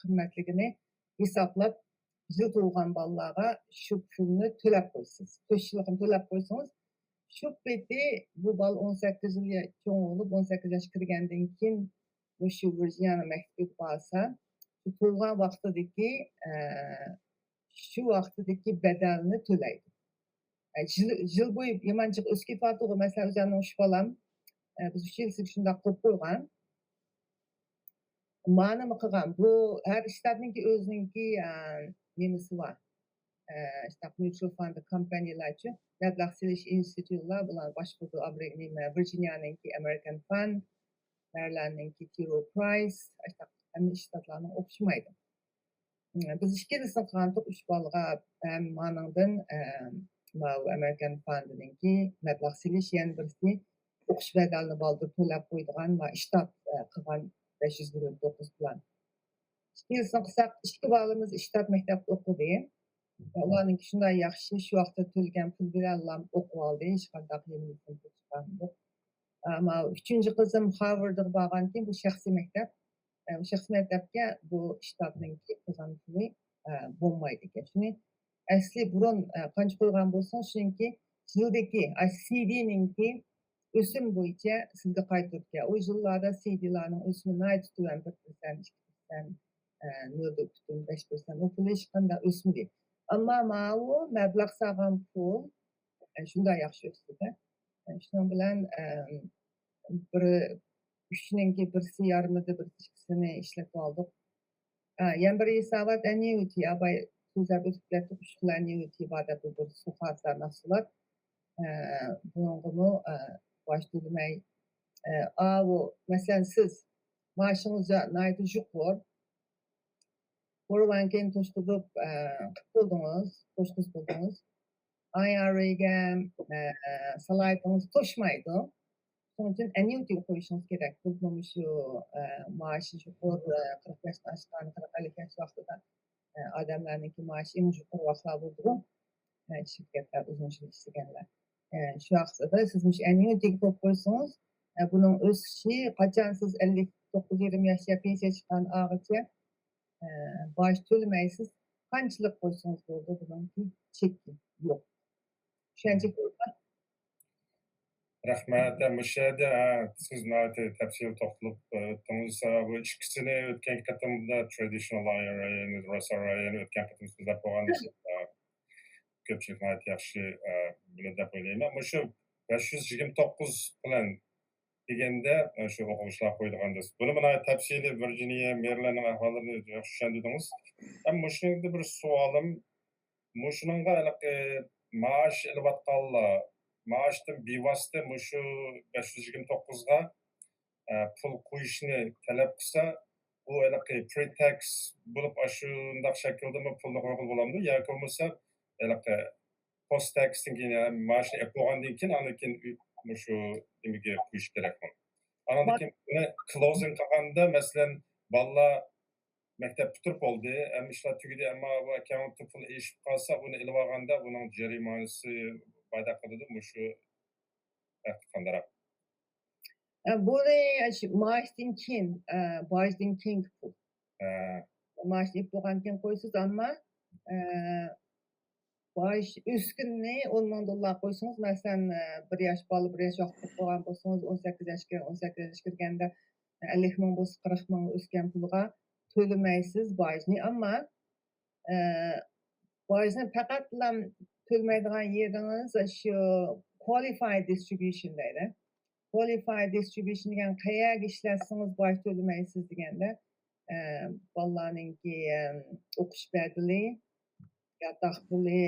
kıymetligini hesaplap ýyl tugulgan ballara şu pulny töläp goýsyz. 5 ýyllygyny töläp goýsaňyz, şu beti bu bal 18 ýyl çoň bolup 18 ýaş kirgenden kin şu Virginia mektebine barsa, tugulgan wagtydaki şu wagtydaki bedelini töleýdi. Ýyl boýu ýamançyk öskep bardygy, meselen özüňiň şu balam biz 3 ýyl şundaq goýup goýgan. Many mykıgan bu her ştatnynki özüninki nemesi bar. İşte mutual fund company'larçı meblag seliş institutlar bular başgurdu Virginia'nınki American Fund, Maryland'ınki T. Rowe Price, işte hem ştatlaryň okşamaydy. Biz işkelisini kantyk 3 balga hem manyndan American Fund'ınki meblag seliş ýene birisi okuş bedelini baldyr töläp goýdygan we ştat kygan 529 plan. Işkelisini kısak, işki balymyz ştat mektepde okudy. Olaryňky şunday ýaxşy, şu wagtda tölgen pul bilen okup aldy, hiç gandaq ýemlikden çykandy. Ama 3-nji kızım Harvard'a barganken bu şahsy mektep. Şahsy mektepde bu ştatnynki kızan puly bolmaýdy. Şuni äsli burun kança goýgan bolsaň, şunki ýyldyki CD'ninki ösüm boýunça sizge gaýtyrdy. O ýyllarda CD'laryň ösümine aýt tutan 1%, 0.5% o pul hiç ganda ösmedi. Amma maňa meblag sagan pul şunday ýaxşy ösdi. Şonuň bilen bir üçinki birisi ýarymydy, birisi annuity'sini işletip aldık. Yan bir isabat annuity, abay sözler ötükletip uçkul annuity bada bir sufatlar nasılar. Bunun baş dülmey. Bu mesela siz maaşınızca naydı juk var. Buradan keyin toşkudup buldunuz, toşkuz buldunuz. IRA'ga salaytınız toşmaydı. Onun için annuity koyuşunuz gerek. Bunun şu maaşı jukur 45 yaştan 40 yaş vaxtıda adamlarınki maaşı en jukur vaxtlar buldu. Şirketler uzun işleyenler. Şu vaxtıda sizmiş annuity koyuyorsunuz. Bunun ösüşü kaçan siz 59-20 yaşa pensiya çıkan ağıtı baş төлемейсіз. Qanchalik qo'ysangiz bo'ldi, buningki cheki yo'q. Tushuncha Rahmat. O'sha yerda siz tafsil to'xtalib o'tdingiz. Bu ikkisini o'tgan qatimda traditional IRA va Roth IRA o'tgan qatim so'zlab qo'yganmiz. Ko'pchilik yaxshi biladi deb o'ylayman. Ammo shu 529 bilan deganda shu o'quvchilar qo'yilganda buni mana tafsili Virginia, Marylandning ahvolini yaxshi tushundingiz. Ammo shunda bir savolim, shuningga maosh olayotganlar maoshdan bevosita shu 529 ga pul qo'yishni talab qilsa, u pre-tax bo'lib shunday shaklda pulni qo'yib bo'ladimi yoki bo'lmasa post-taxdan keyin maoshni qo'ygandan keyin aniq shu nimaga qo'yish kerakmi? Anadan keyin closing qilganda masalan bolalar maktab bitirib oldi, ishlar tugadi, ammo bu account pul eshib qolsa, buni ilib olganda buning jarimonasi va'da qiladi shu qandaroq. Buni maaşdan keyin, bojdan keyin pul. Maaşni bo'lgan keyin qo'ysiz, ammo boj o'skunni 10 ming dollar qo'ysangiz, masalan, 1 yosh bola 1 yosh vaqt bo'lgan bo'lsangiz, 18 yoshga kirganda 50 ming bo'lsa 40 ming o'sgan pulga to'lamaysiz bojni, ammo bojni faqatla to'lamaydigan yeringiz shu qualified distribution deydi. Qualified distribution degan qayerga ishlatsangiz boj to'lamaysiz deganda bolalarninki o'qish bedeli, yotoq puli,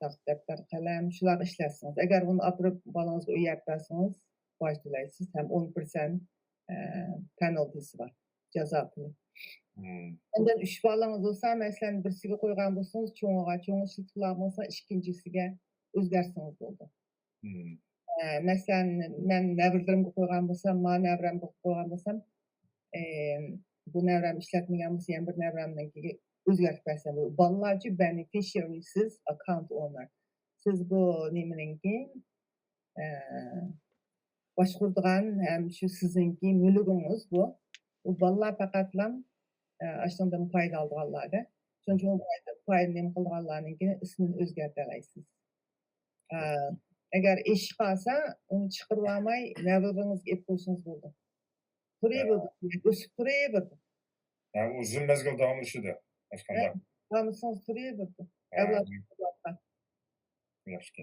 daftar qalam shular ishlatsangiz, agar uni olib bolangizga uy bersangiz boj to'laysiz, ham 10% penaltysi bor, jazo puli. Ondan 3 bolangiz bo'lsa, masalan, birisiga qo'ygan bo'lsangiz, cho'ng ishlatib bo'lsa, ikkinchisiga o'zgarsangiz bo'ldi. Masalan, men navralarımga qo'ygan bo'lsam, navramga qo'ygan bo'lsam, bu navram ishlatmagan bo'lsa, yana bir navramnikiga o'zgartib bersam bo'ladi. Bolalarchi beneficiary siz, account owner. Siz bu nimaninki boshquradigan ham shu sizningki mulkingiz bu. U bolalar faqatlam ashundan foyda olganlarda. Shuning uchun foyda nima qilganlarninkini ismini o'zgartira olasiz. Agar ish qolsa, uni chiqarib olmay, navraringizga olib qo'ysangiz bo'ldi. Turaveradi, o'sib turaveradi. Uzun mezgil davomlashadi. Hech qanday. Davomlashsangiz turaveradi. Yaxshi.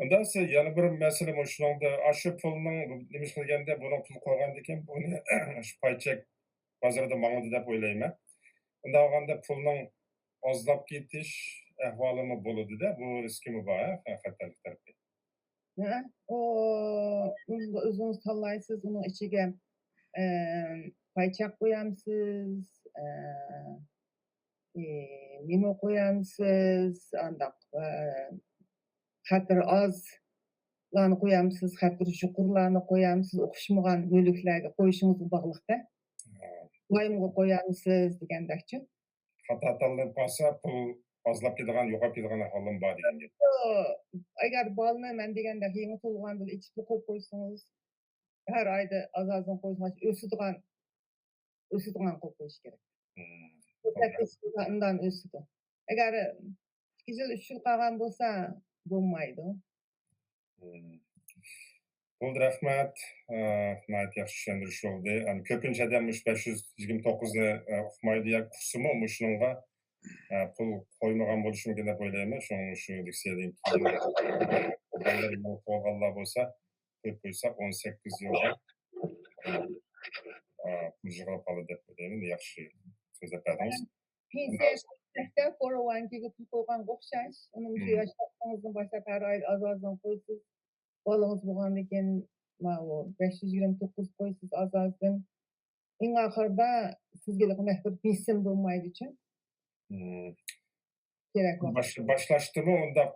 Undan so'ng yana bir masala shuningda shu pulning nima qilganda buni pul qo'ygandan keyin buni shu paychek bozorda mang'udi deb o'ylayman. Unda olganda pulning ozlab ketish ahvolimi bo'ladi-da, bu riskimi bor, xatarlik tarafi. Uni o'zingiz tanlaysiz, uni ichiga paychaq qo'yamsiz, nima qo'yamsiz, andoq xatir ozlarni qo'yamsiz, xatir chuqurlarni qo'yamsiz, o'xshamagan mulklarga qo'yishingiz bog'liqda. Doimga qo'yamsiz degandakchi. Xato tanlab qolsa, pul ozlab ketadigan, yo'qolib ketadigan ahvolim bor degan gap. Agar bolni men deganda yangi tug'ilganda ichib qo'yib qo'ysangiz, har oyda oz-ozdan qo'ysangiz o'sadigan qilib qo'yish kerak. Undan o'sadi. Agar 2 yil 3 yil qolgan bo'lsa, bo'lmaydi. Bo'ldi, rahmat. Yaxshi tushuntirish bo'ldi. Ko'pincha odam 529 ni uqmaydi yoki qusimi shunga pul qo'ymagan bo'lishi mumkin deb o'ylayman. Shu liseyadan keyin qolganlar bo'lsa, qo'yib qo'ysa 18 yilga pul yig'ilib qoldi deb o'ylayman. Yaxshi so'zlab berdingiz. Pensiya qilishda 401 pul qo'yganga o'xshash. Uni shu yosh vaqtingizdan boshlab har oy oz-ozdan qo'ysiz. Bolangiz bo'lgandan keyin mana u 529 qo'ysiz oz-ozdan. Eng oxirida sizga bir besim bo'lmaydi uchun kerak vaqt. Başlaşdımı ondaq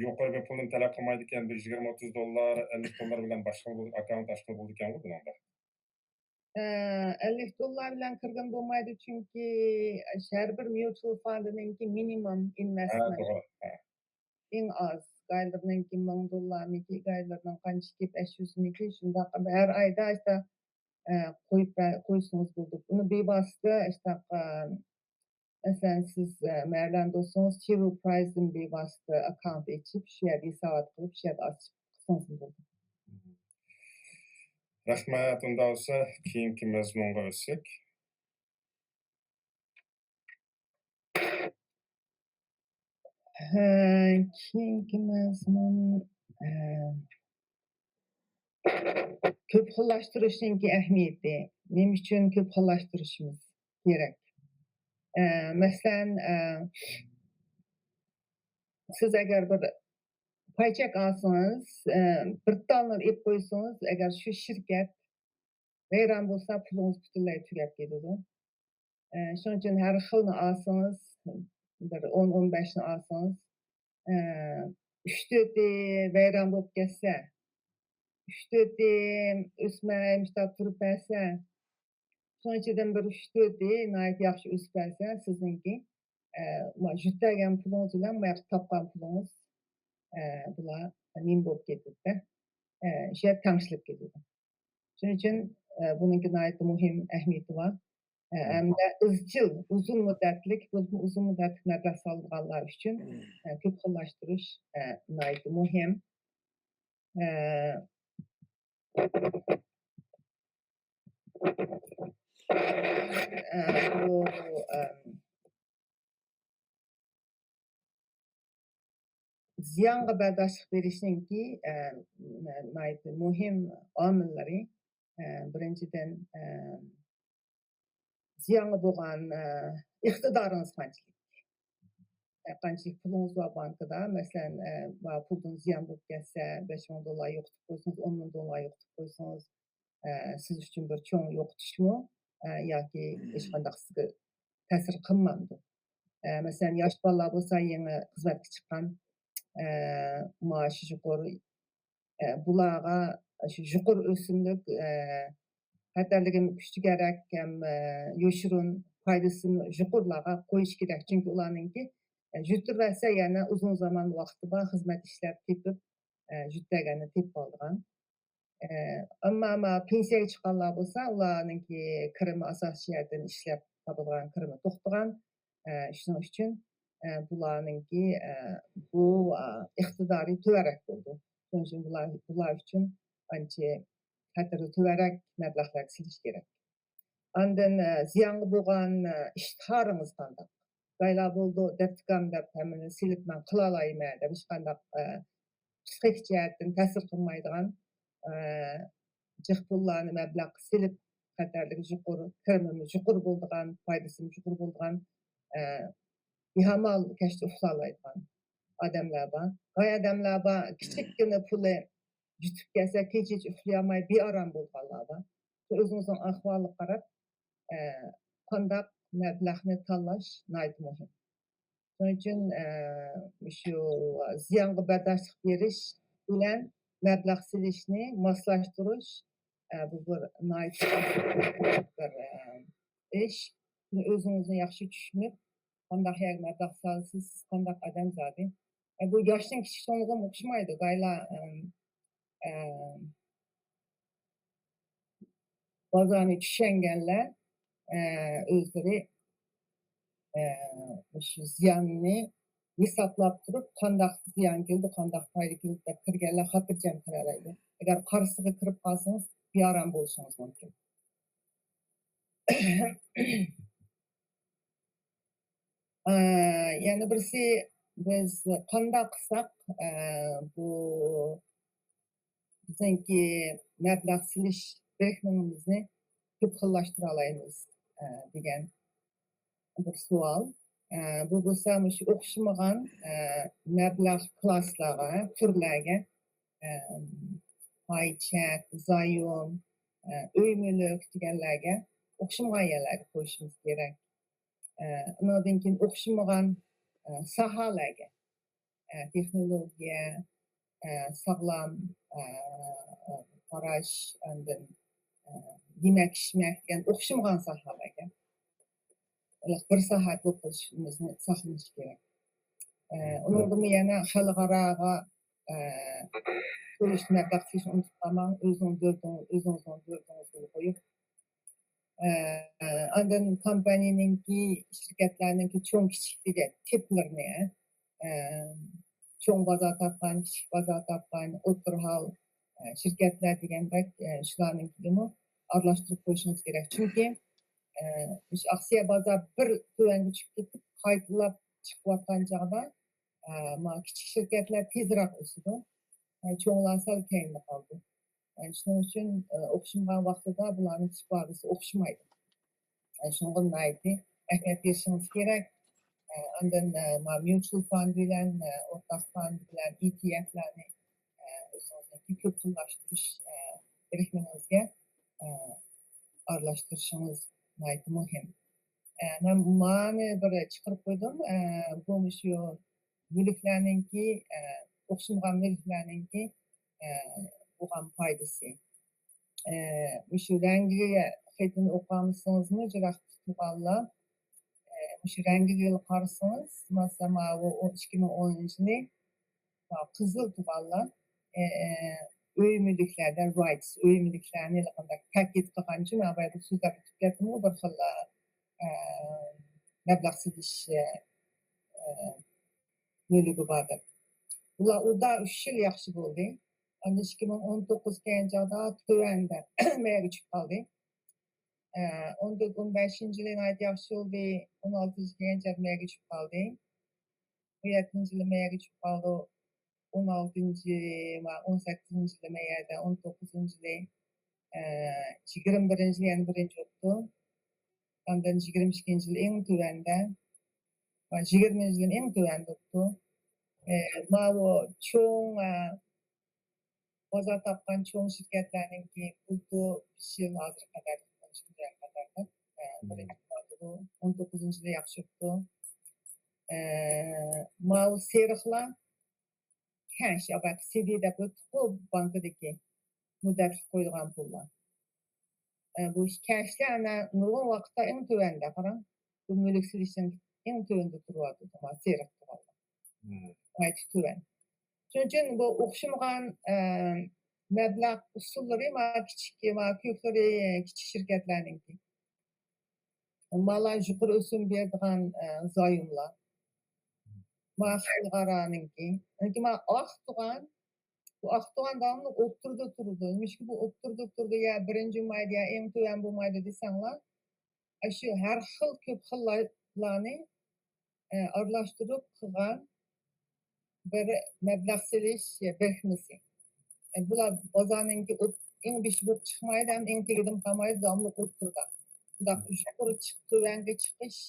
yuqori bir pulni talab qilmaydi ekan, bir 20-30 dollar, 50 dollar bilan boshqa akkaunt ochib bo'ldi ekan buningda. 50 dollar bilan kirgan bo'lmaydi chunki har bir mutual fundiningki minimum investment eng oz gaylarninki 1000 dollarniki gaylarning qanchaki 500 niki shundoq har oyda işte qo'ysangiz bo'ldi. Uni bevosita işte mesela siz Maryland olsanız Zero Price'ın bevosita account açıp shu yerda hisobot qilib shu yerda ochib qilsangiz bo'ldi. Rahmat, unda olsa keyingi mazmunga o'tsak. Keyingi mazmun ko'p xillashtirishning ahamiyati. Nima uchun ko'p xillashtirishimiz kerak? Masalan, siz agar bir paycheck olsangiz, bir dollar ep qo'ysangiz, agar shu shirkat vayron bo'lsa, pulingiz butunlay tugab ketadi. Shuning uchun har xilni olsangiz, bir 10-15 ni olsangiz, 3-4 vayron bo'lib ketsa, 3-4 o'smay mushtaq turib bersa, shuning ichidan bir 3-4 yaxshi o'sib bersa, sizningki juttagan pulingiz bilan bu yoqda topgan pulingiz bular nim bo'lib ketadi-da. Shu yerda tangishilib ketadi. Shuning uchun buningki muhim ahamiyati bor. Hamda izchil, uzun muddatlik mablag' solganlar uchun ko'p xillashtirish muhim. Bu ziyonga bardoshlik berishninki muhim omillari birinchidan ziyonga bo'lgan iqtidoringiz qanchalik. Qanchalik pulingiz bor bankada, masalan, puldan ziyon bo'lib ketsa, 5000 dollar yo'qotib qo'ysangiz, 10000 dollar yo'qotib qo'ysangiz, siz uchun bir cho'ng yo'qotishmi yoki hech qanday sizga ta'sir qilmadi. Masalan, yosh bolalar bo'lsa, yangi xizmatga chiqqan, maoshi yuqori, bularga shu yuqori o'simlik xatarligi kuchli kerak ham yoshirun foydasi yuqorilarga qo'yish kerak. Chunki ularninki yutirsa yana uzun zaman vaqti bor xizmat ishlab tepib yutganini tepib olgan. Ammo pensiyaga chiqqanlar bo'lsa, ularninki kirimi asosiy yerdan ishlab topilgan kirimi to'xtagan. Shuning uchun bularninki bu iqtidoriy to'varak bo'ldi. Shuning uchun bular uchun ancha xatari to'varak mablag'lar silish kerak. Ondan ziyonga bo'lgan ishtihoringiz qanday? Qaylar bo'ldi, debtikam deb hamini silib men qila olmayman deb hech qanday psixik jihatdan ta'sir qilmaydigan jiq pullarni mablag' silib xatarligi yuqori, kirimi yuqori bo'lgan, foydasi yuqori bo'lgan behamal kashta uxlamaydigan odamlar bor. Qay odamlar bor, kichikgina puli yutib kelsa, kecha uxlayolmay bearam bo'lganlar bor. O'zingizning ahvolga qarab qanday mablag'ni tanlash muhim. Shuning uchun shu ziyonga bardoshlik berish bilan mablag' silishni moslashtirish bu bir ish. O'zingizni yaxshi tushunib, qanday mablag' solsiz, qanday odam zodi. Bu yoshdan kichiklarga o'xshamaydi. Gaylar bozorni tushunganlar o'zlari shu ziyonni hisoblab turib, qanday ziyon keldi, qanday foyda keldi deb kirganlar xotirjam qiladi. Agar qarisiga kirib qolsangiz, bearam bo'lishingiz mumkin. Yana birisi biz qanday qilsak bu bizning mablag' silish texnikamizni köp xillaştıra alaymiz degan bir sual. Bu bo'lsa shu o'xshamagan mablag' klasslarga, turlarga paycheck, zayon, uy mulk deganlarga o'xshamagan yerlarga qo'yishimiz kerak. Undan keyin o'xshamagan sohalarga texnologiya, sog'lom qarash, yemak ishmak degan o'xshamagan sohalarga bir soat o'qishimizni saqlash kerak. Undan yana xalqaraga to'lish mablag' unutib qolmang, o'zingizning qo'yib. Ondan kompaniyaningki, shirkatlarningki cho'ng kichikligi tiplarini, cho'ng bozor topgan, kichik bozor topgan, o'tirhol shirkatlar degandek shularninkini aralashtirib qo'yishingiz kerak. Chunki aksiya bozor bir tuvanga tushib ketib, qaytalab chiqayotgan chog'da kichik shirkatlar tezroq o'sadi, cho'nglar sal keyinda qoldi. Shuning uchun o'xshamagan vaqtida bularning ifodasi o'xshamaydi. Shunga ahamiyat berishingiz kerak. Ondan mutual fund bilan, o'rtaq fond bilan ETFlarni o'zingizniki ko'p xillashtirish birikmangizga aralashtirishingiz muhim. Mani bir chiqarib qo'ydim. Bu shu mulklarningki, o'xshamagan mulklarningki bo'lgan foydasi. Shu rangiga xetini o'qimaysizmi, jiroq tutganlar. Shu rangiga qarasangiz, masalan, 2010-yili qizil tuganlar uy mulklardan rights, uy mulklarini paket qilgan uchun avvalgi so'zlar bitib ketdimi, bir xil mablag' silish mulki bordi. Ular uda 3 yil yaxshi bo'ldi. 2019 kelganchaqda tuvanda me'yorga tushib qoldi. 14-15-yili yaxshi bo'ldi, 16 kelganchaqda me'yorga tushib qoldi. 17-yili me'yorga tushib qoldi. 16 va 18-yili me'yorda, 19-yili 21-yili yana birinchi o'tdi. Ondan 22-yili eng tuvanda va 20-yili eng tuvanda o'tdi. Mana cho'ng bozor topgan cho'ng shirkatlarningki pulti yil hozir qadar 19-yili yaxshi o'tdi. Mana seriqlar cash yoki CD deb o'tdi bankadagi muddatli qo'yilgan pullar. Bu cashlar ana nurg'un vaqtda eng tuvanda qarang. Bu mulk silishning eng tuvanda turyapti, mana seriq turadi. Aytib turan. Shuning uchun bu o'xshamagan mablag' usullari kichik va ko'plari kichik shirkatlarningki. Mana yuqori o'sim beradigan zoyimlar. Mana xalqaroningki. Mana bu oqtugan davomli o'ttirdi turdi. Nimaki bu o'ttirdi turdi ya birinchi mayda ya eng tuvan bo'lmaydi desanglar, shu har xil ko'p xillarni aralashtirib qilgan bir mablag' silish birikmasi. Bular bozorningki eng beshi bo'lib chiqmaydi, ham eng tegidan qolmaydi, davomli o'ttirdi. Bunda yuqori chiqib tuvanga chiqish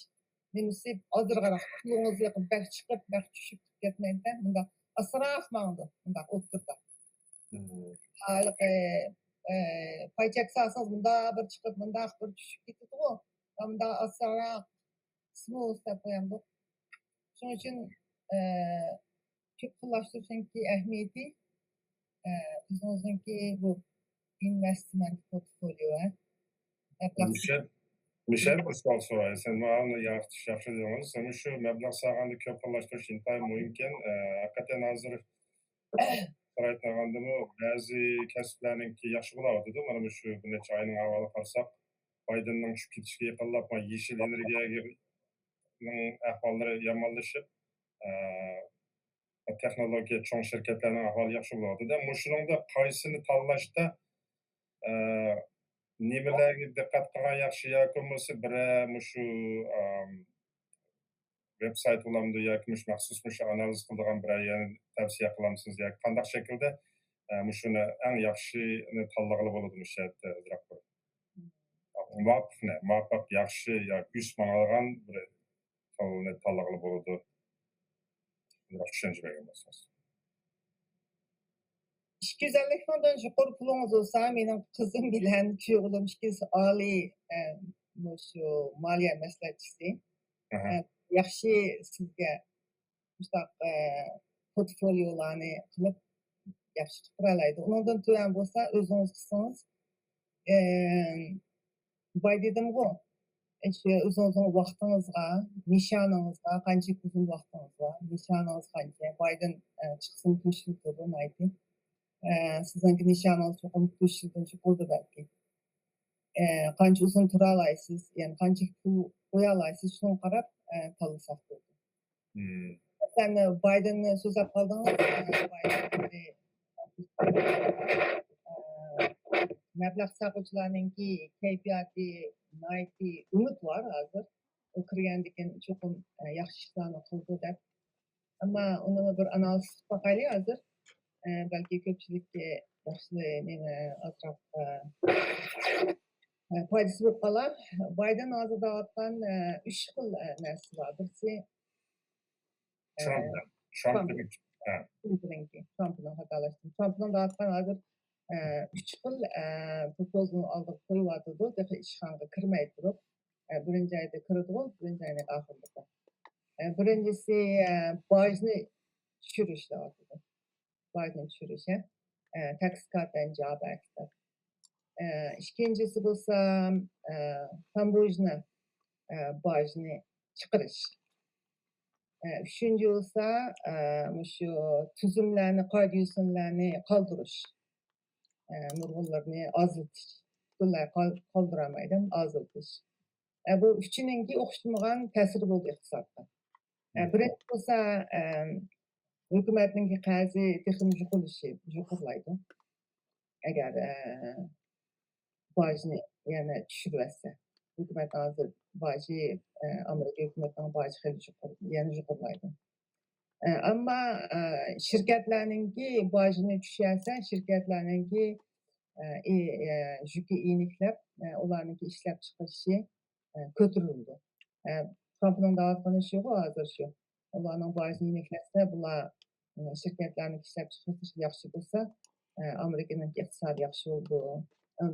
nimasi ozirg'aroq pulingizni bak chiqib, bak tushib ketmaydi. Bunda asroq mangdi, bunda o'ttirdi. Paycheck solsangiz bunda bir chiqib, bunda bir tushib ketadi-ku. Bunda asroq smooth deb qo'yamiz. Shuning uchun ko'p xillashtirishning ahamiyati o'zingizniki bu investment portfolio. Michel bir savol so'rayman. Sen ma'lumni yaxshi dedingiz. Sen shu mablag' sag'anni ko'p xillashtirish intayin muhimkan. Haqiqatan hozir aytgandimi, ba'zi kasblarningki yaxshi bo'lardi-da. Mana shu bir necha oyning avvali qarasak, Bidenning tushib ketishiga yaqinlab, yeshil energiyaga ahvollari yomonlashib, texnologiya cho'ng shirkatlarning ahvoli yaxshi bo'lardi-da. Shuningda qaysini tanlashda nimalarga diqqat qilgan yaxshi yoki bo'lmasa bir shu veb-sayt ulamda yoki maxsus analiz qiladigan bir tavsiya qilamsiz yoki qanday shaklda shuni eng yaxshini tanlag'ili bo'ladi muvaffaq yaxshi yoki üst managan bir tilni tanlag'ili bo'ladi. Tushunchaga bo'lsangiz. 250 mingdan yuqori pulingiz bo'lsa, mening qizim bilan kuyovim ikkisi oliy shu moliya maslahatchisi. Aha. Yaxshi sizga mustaq portfoliolarni qilib yaxshi qilib beradi. Undan tuyan bo'lsa, o'zingiz qilsangiz, boy dedim-ku, shu o'zingizning vaqtingizga, nishoningizga, qancha uzun vaqtingiz bor, nishoningiz qancha, boydan chiqsin to'shildi bo'lmaydi. Sizningki nishoningiz cho'qim to'shilguncha bo'ldi balki. Qancha uzun tura olasiz, ya'ni qancha pul qo'ya olasiz, shunga qarab tanlasak bo'ldi. Sen Biden'ni so'zlab qoldingiz, mablag' saquvchilarninki kayfiyati nihoyatda umid bor hozir. U kirgandan keyin cho'qim yaxshi ishlarni qildi deb. Ammo uni bir analiz qilib boqaylik hozir. Balki ko'pchilikka yaxshi nima atrof foydasi bo'lib qolar. Biden hozir deyotgan 3 xil narsa bor. Birisi Trump'ning xatolashdi. Trump'ning deyotgan hozir 3 xil proposal oldiga qo'yyotdi. Deqa ishxonaga kirmay turib, birinchi oyda kirdi, birinchi oyning oxirida. Birinchisi bojni tushirish deyotdi. Bojni tushirish, tax cut and job act. İkincisi bo'lsa tampojni bojni chiqarish. Üçüncü bo'lsa shu tuzumlarni, qoida-usullarni qoldirish. Nurg'unlarni ozitish. Bular qoldirolmaydi, ozitish. Bu uchininki o'xshamagan ta'siri bo'ldi iqtisodga. Birinchi bo'lsa hukumatning qarzi texnik yuqorilaydi. Agar bojni yana tushirsa, hukumat hozir boji Amerika hukumatining boji xeli yuqorilaydi. Ammo shirkatlarninki bojini tushirsa, shirkatlarninki yuki iyniklab, ularninki ishlab chiqarishi ko'tarildi. Trumpning da'vatini shu hozir shu. Ularning bojini iyniklasa, bular shirkatlarning ishlab chiqarishi yaxshi bo'lsa, Amerikaning iqtisodi yaxshi bo'ldi.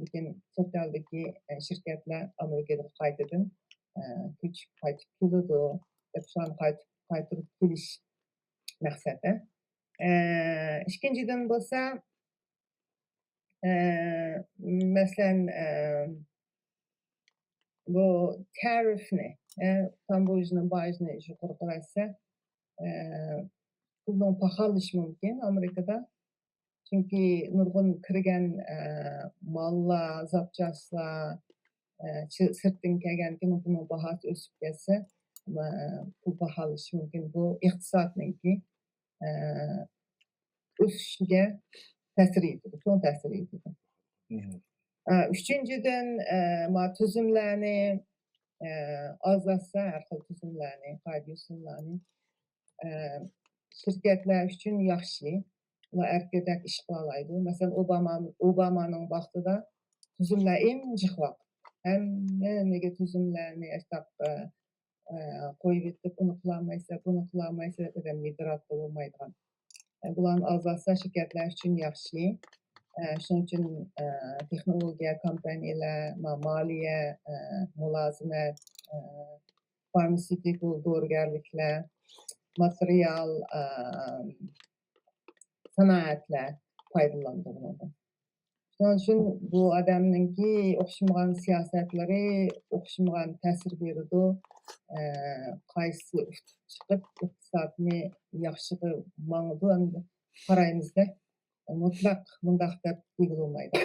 Lekin sektor'dagi shirkatlar Amerikada qaytadan qaytib keladi. Hepsini qaytirib kelish maqsadi. Ikkinchidan bo'lsa, masalan, bu tarifni, tampojni bojni yuqori qilsa, pulning paxallanishi mumkin Amerikada. Çünkü nurgun kirgan mallar, zapchastlar, sirtdan kelgankin buni bahosi o'sib ketsa, pul paxallanishi mumkin. Bu iqtisodningki o'sishiga ta'sir etadi, cho'ng ta'sir etadi. Uchinchidan, tuzumlarni ozlatsa, har xil tuzumlarni, qoida-usullarni shirkatlar uchun yaxshi. Ular erkak ish qila oladi. Masalan, Obamaning vaqtida tuzumlar eng jiq vaqt. Hammaga tuzumlarni qo'yib etib, uni qilolmaysa, buni qilolmaysa degan midratda bo'lmaydigan. Bularni azalsa shirkatlar uchun yaxshi. Shuning uchun texnologiya kompaniyalar, moliya, mulozimat, farmatsevtik dorigarliklar, material sanoatlar foydalanadi bundan. Shuning uchun bu odamninki o'xshamagan siyosatlari, o'xshamagan ta'sir beradi. Qaysi chiqib iqtisodni yaxshi qilib mang'du endi qaraymizda. Mutlaq bundaq deb bo'lmaydi.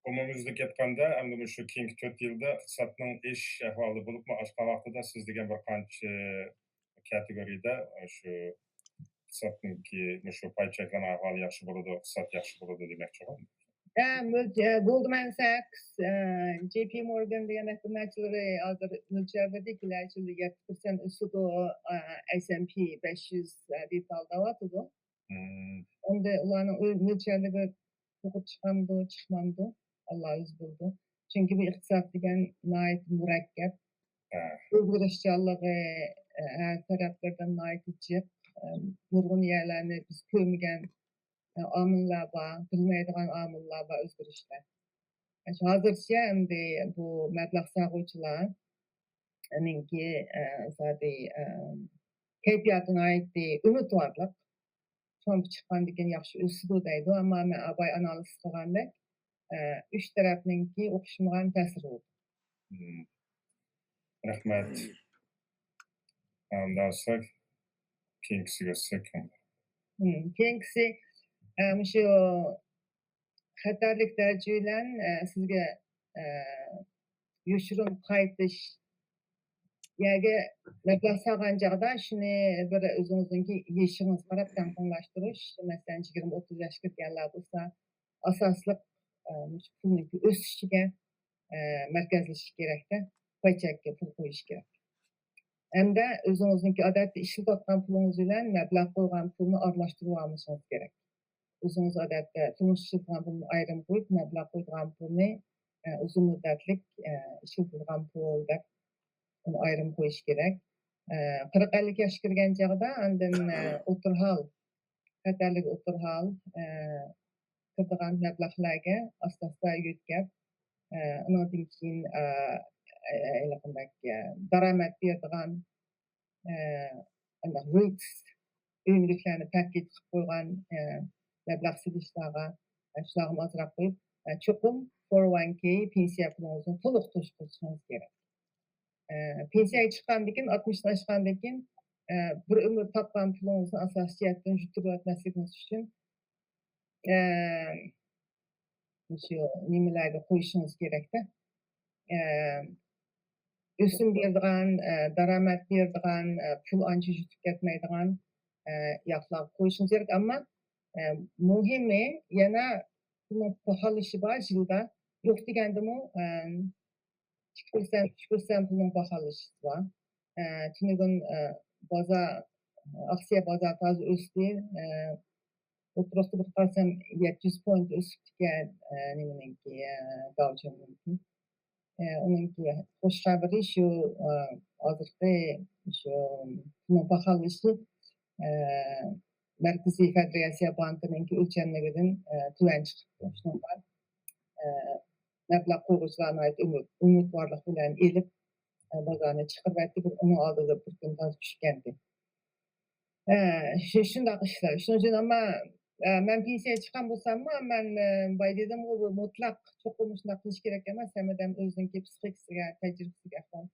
Umumyüzlük aytganda, endi shu keyingi 4 yilda iqtisodning ish ahvoli bo'libmi, boshqa vaqtida siz degan bir qancha kategoriyada shu iqtisodningki shu paychaklarning ahvoli yaxshi bo'ladi, iqtisod yaxshi bo'ladi demoqchiman. Goldman Sachs, JP Morgan degan hukmatchilari hozir mo'ljallardagilar 7% o'sadi, S&P 500 deb aldayotdi. Endi ularning mo'ljallari to'g'ri chiqamdi, chiqmamdi. Allah öz bildi. Çünkü bu iktisat degen nayet murakkep. Ha, Özgürüşçülüğü her taraflardan nayet içip nurgun yerlerini biz kömügen amıllar var, bilmeydiğin amıllar var özgürüşler. Hazırcha endi bu mablag' sag'uvchilar ninki zadi kayfiyatyna aitdi umidvarlyk Trump chiqqandan yaxshi o'sdi deydi, ammo men abay analiz qilganda üç tarafninki o'xshamagan ta'siri bor. rahmat. Ondan sonra keyingisiga o'tsak. Keyingisi shu xatarlik daraja bilan sizga yoshirin qaytish yerga mablag' solgan shuni bir o'zingizniki yeshingiz qarab taqsimlashtirish, masalan 20-30 yoshga kirganlar bo'lsa asosliq pulniki o'sishiga markazlashish kerakda, paychakka pul qo'yish kerak. Hamda o'zingizniki odatda ishlatayotgan pulingiz bilan mablag' qo'ygan pulni aralashtirib olmashingiz kerak. O'zingiz odatda turmush ishlatgan pulni ayrim qo'yib, mablag' qo'ygan pulni uzun muddatlik ishlatilgan pul deb uni ayrim qo'yish kerak. 40-50 yoshga kirgan chog'da andin o'tirhol, xatarlik o'tirhol kirdigan mablag'larga asta-asta yo'tkab, undan keyin daromad beradigan REITs ömürlüklerini paket qilib qo'ygan mablag' silishlarga shularga ozroq qo'yib, cho'qim 401k pensiya pulingizni to'liq to'shqirishingiz kerak. Pensiyaga chiqqandan keyin 60 dan oshgandan keyin bir umr topgan pulingizni asosiy jihatdan jutirib o'tmasligingiz uchun shu nimalarga qo'yishingiz kerakda. O'sim beradigan, daromad beradigan, pul ancha jutib ketmaydigan yoqlarga qo'yishingiz kerak. Ammo muhimi yana pulning baholishi bor yilda. Yo'q degandimi 2% pulning baholishi bor. Tunigun bozor, aksiya bozori hozir o'sdi. O'tirishda bir qarasam 700 point o'sib ketgan nimaniki Dow Jones'niki. Onunki xo'sh xabari shu hozirgi shu pulning baholishi Markaziy Federatsiya bankininki o'lchamligidan tuvan chiqibdi. Shunaqa mablag' qo'yuvchilarni umidvorlik bilan elib bozorni chiqaryapti. Bir uni oldida bir kun tushgandi. Shundoq ishlar. Shuning uchun ammo men pensiyaga chiqqan bo'lsammi, men boya dedim bu mutlaq cho'qim shunaqa qilish kerak emas. Hammadan o'ziniki psixikasiga, tajribasiga asos.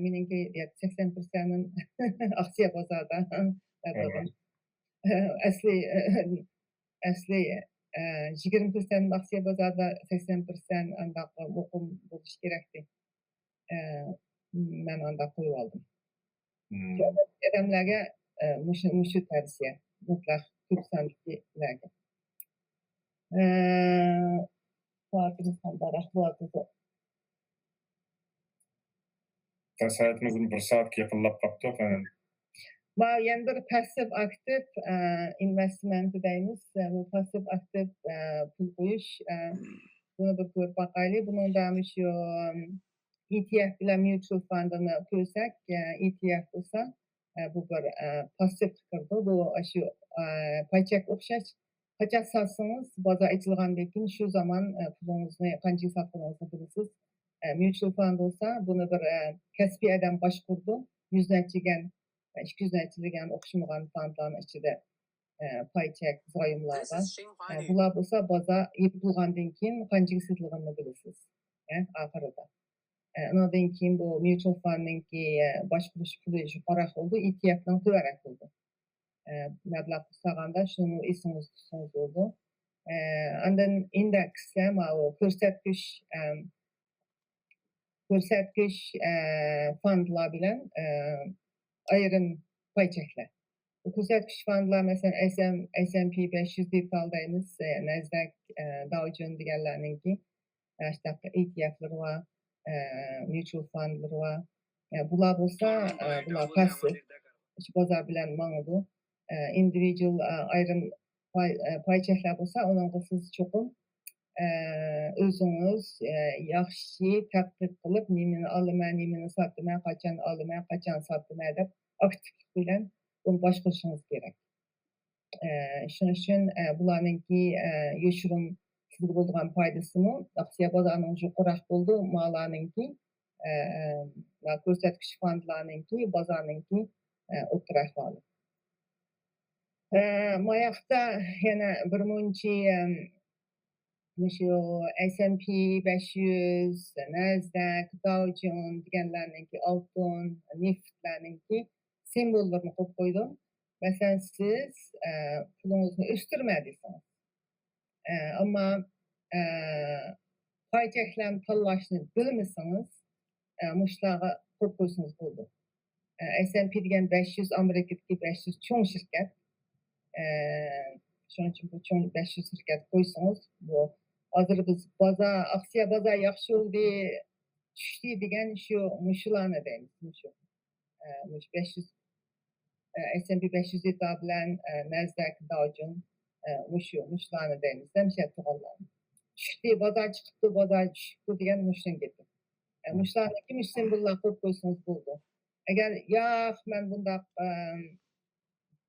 Meniki 80% aksiya bozorida. Asli 20% aksiya bozorida, 80% andaq muqim bo'lish kerakdi. Men andaq qo'yib oldim. Odamlarga mushu tavsiya mutlaq ko'p sonlilarga. Tasavvurimizni bir soatga yaqinlab qoldik. Yana bir passiv aktiv investment deymiz. Bu passiv aktiv pul qo'yish. Buni bir ko'rib boqaylik. Buningda shu ETF bilan mutual fundini ko'rsak, ETF bo'lsa, bu bir passiv fikrdir. Bu shu paychak o'xshash. Qachon sotsangiz, bozor ochilgandan keyin shu zaman pulingizni qanchaga sotganingizni bilasiz. Mutual fund bo'lsa, buni bir kasbiy odam boshqurdi. 100 nechigan, 200 nechigan o'xshamagan fondlarning ichida paychak zoyimlar bor. Bular bo'lsa, bozor yepilgandan keyin qanchaga sotilganini bilasiz. Oxirida. Undan keyin bu mutual fundninki boshqurish puli yuqoroq bo'ldi, ETFning tuvarak bo'ldi. Mablag' solganda shuni esingizda tutsangiz bo'ldi. Undan indeks o ko'rsatkich fondlar bilan ayrim paychaklar. Bu ko'rsatkich fondlar masalan S&P 500 deb deymiz, Nasdaq, Dow Jones deganlarninki shunaqa ETF'lar va mutual fundlar va bular bo'lsa, bular passiv bozor bilan mang'udi. Individual ayrim paychaklar bo'lsa, unga siz cho'qim özüňiz ýaxşy tadqiq kılıp nimeni alyman, nimeni satdyman, kaçan alyman, kaçan satdyman dep aktivlik bilen bunu başguruşyňyz gerek. Şonuň üçin bularynky ýoşurum sizge bolgan paýdasyny aksiýa bazarynyň jukurak boldy, malarynky göstergeç fondlarynky, bazarynyky oturak boldy. Maýakda ýene bir munçy şu S&P 500, Nasdaq, Dow Jones digenlerinki altın, neftlerninki sembollaryny goýup goýdum. Mesela siz pulunuňyzy östürmädiňiz. Amma paýçeklerini tanlaşyny bilmesiňiz, muşlaga goýup goýsaňyz boldy. S&P digen 500 Amerikadaky 500 çoň şirket. Şonuň üçin bu çoň 500 şirket goýsaňyz, bu hazır biz aksiýa bazar ýaxşy boldy, düşdi digen şu muşularny diýmiz. Muş 500 S&P 500 bilen Nasdaq, Dow Jones muşlarny diýmiz. Hemşe tuganlar. Düşdi, bazar çykdy, bazar düşdi digen muşdan getdi. Muşlarny kim üçin bular goýup goýsaňyz boldy. Eger ýaq men bundaq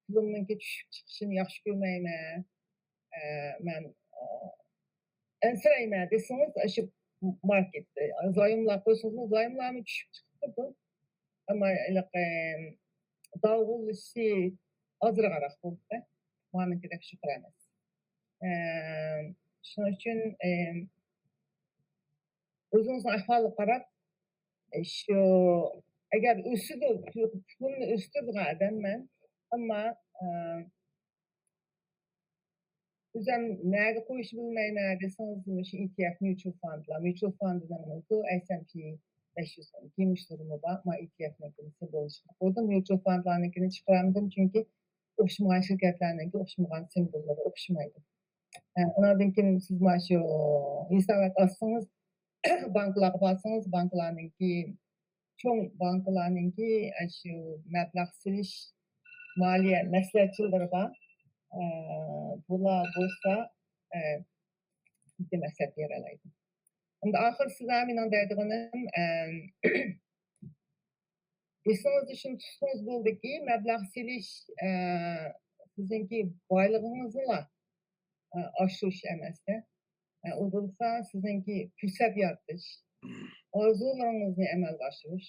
pulumnynki düşüp çykyşyny ýaxşy görmeýme, men ensireyme deseňiz, şu marketde zaýymlar goýsaňyz, zaýymlarmy düşüp çykdy. Amma dawgulyşy azrygarak boldy. Manynki de şükür emas. Şonuň üçin özüňiziň ahwalyna garap, şu eger ösüdi, pulunu östürdiň adamman, amma özüm näge goýuş bilmeýme deseňiz, şu ETF mutual fundlar, mutual fundlaryň S&P 500 gümüşlerimi var, ama ETF'ninkini sembollaşyp goýdum. Mutual fundlarynkini çykaramdym, çünki oşmagan şirketlerininki oşmagan sembollary okşamaydy. Onlardan kim siz şu hesap açsaňyz, bankalara barsaňyz, bankalarynki çoň bankalarynki şu meblag siliş maliýe mesleçilleri bar. Bular bolsa bize meslet bereleydi. Onda ahir size menen dädiginim eseňiz üçin tutsaňyz boldyki, meblag siliş sizinki baýlygyňyzla aşyryş emas-da. O bolsa sizinki fürsat ýaratyş, arzularyňyzy amalga aşyryş.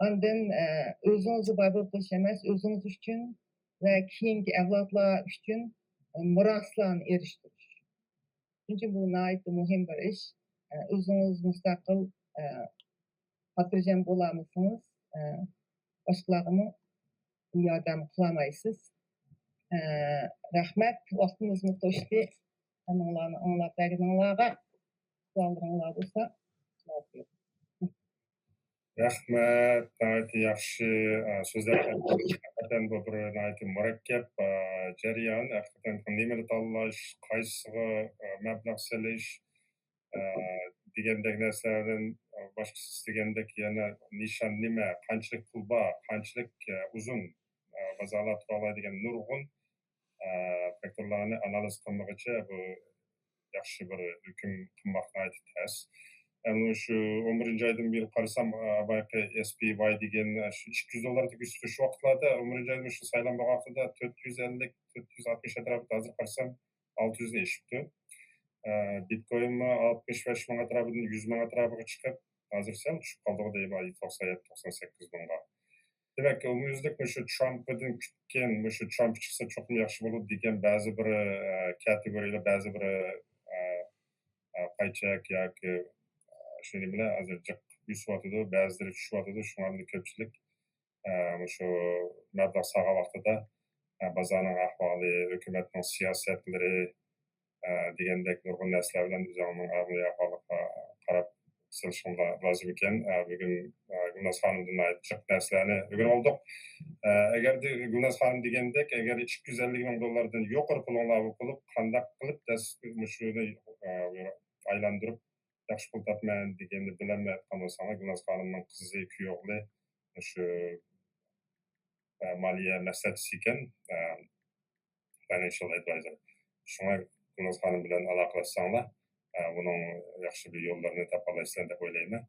Ondan özüňizi baýryş emas, özüňiz üçin we keyinki awlatlar üçin miraslarny erişdiriş. Çünki bu naýat muhim bir iş. Özüňiz mustaqil hatyrjam bolamysyňyz, başgalaryny ýardam kılamaýsyz. Rahmet, wagtyňyzyny toşdy. Anlaryny anlap berdiňizlerge suallaryňlar bolsa jogap berýän. Rahmet, naýaty ýaxşy sözler. Hakikaten bu bir naýaty murakkep jaryan. Hakikaten nimeni tanlaş, kaýsyga meblag seliş degендek nerselerden başkasy istegendek ýene nişan nime, kançylyk pul bar, kançylyk uzun bazarlar turala degen nurgun faktorlaryny analiz kılmagyça bu ýaxşy bir hüküm kılmak naýaty täs. Şu 11-nji aýdyn bir garasam baýky SPY degen şu $200 üstü şu wagtlarda 11-nji aýdyn şu saýlanma wagtynda 450-460 atrapynda, hazır garasam 600-ni eşipdi. Bitcoin 65 maň atrapyndan 100 maň atrapyga çykyp, hazırsa düşüp galdygy diýip 97-98 maňga. Demek ki umumyzlik şu Trump'dan kütken, şu Trump çyksa çok ýaxşy bolur degen bäzi bir kategoriýalar, bäzi bir paýçak ýa-ki şöyle bile azıcık yüzwatydy, bäzileri düşwatydy, şuňarly köpçülik şu meblag saga wagtyda bazaryň ahwaly, hökümetniň siýasatleri degендek nurgun näsler bilen özüňiň ahwalyna garap sylşyňlar lazım eken. Bugün Gülnaz hanymdan aýtjak näslerni bugün olduk. Egerde Gülnaz hanym degendek, eger $250,000 ýokary puluňlar bulup, kandak kılıp şunu aylandyryp ýaxşy pul tapman degendi bilenmeýän bolsaňyz, Gülnaz hanymyň kyzy, küýogly şu maliýe mesleçisi eken, financial advisor. Şoňa Gülnaz Hanım bilen alaqlaşsaňlar, bunyň ýaxşy bir ýollaryny tapalaýsýlar dep oýlaýmyn.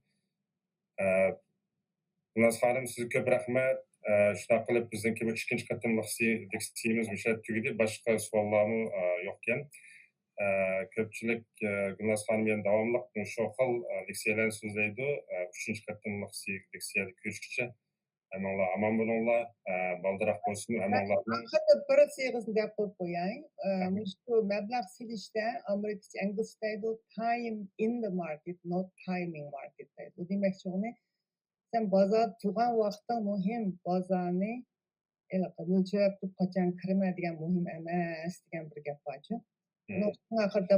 Gülnaz Hanım size köp rahmet. Şuna kılıp bizimki bu ikinci katımlık diksiyimiz bir şey tügedi. Başka suallarımı yokken. Köpçülük Gülnaz Hanım yani devamlık şu xil diksiyelerini sözleydi. Üçüncü katımlık diksiyeli görüşkiçe. Hemenler aman bulunlar. Baldırak bolsun. Hemenler. Hatta para sıyığısını da yapıp koyayım. Şu meblağ silişte Amerika'da İngilizce'de time in the market, not timing market. Bu demek şu ne? Sen bazar tuğan vakti muhim bazarını ölçüp kaçan kırma diyen muhim emas diyen bir gap var. Bunun ahir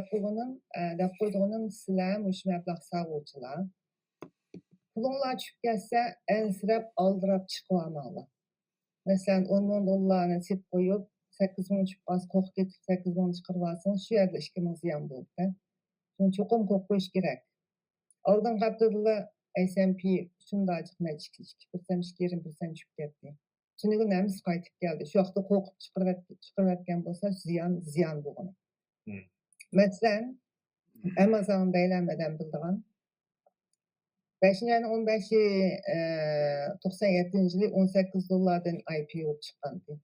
dapurduğunun silah müş meblağ sağolçular. Pulunlar çıkıp gelse ensirep aldırap çıkıvamalı. Mesela 10 dollarını tip koyup 8 bin çıkıp az kok getip 8 bin çıkırvarsınız şu yerde 2 bin ziyan buldu. Çünkü çokum kok koyuş gerek. Aldın kaptırılı S&P şunda açık ne çıkı 2% 20% çıkıp gitti. Şimdi bu nemiz kaytıp geldi. Şu vakti kok çıkırvetken bolsa ziyan bulunu. Mesela Amazon'da eğlenmeden bildiğin 5. ayın 15'i 97. yılı 18 dolardan IPO çıkandı.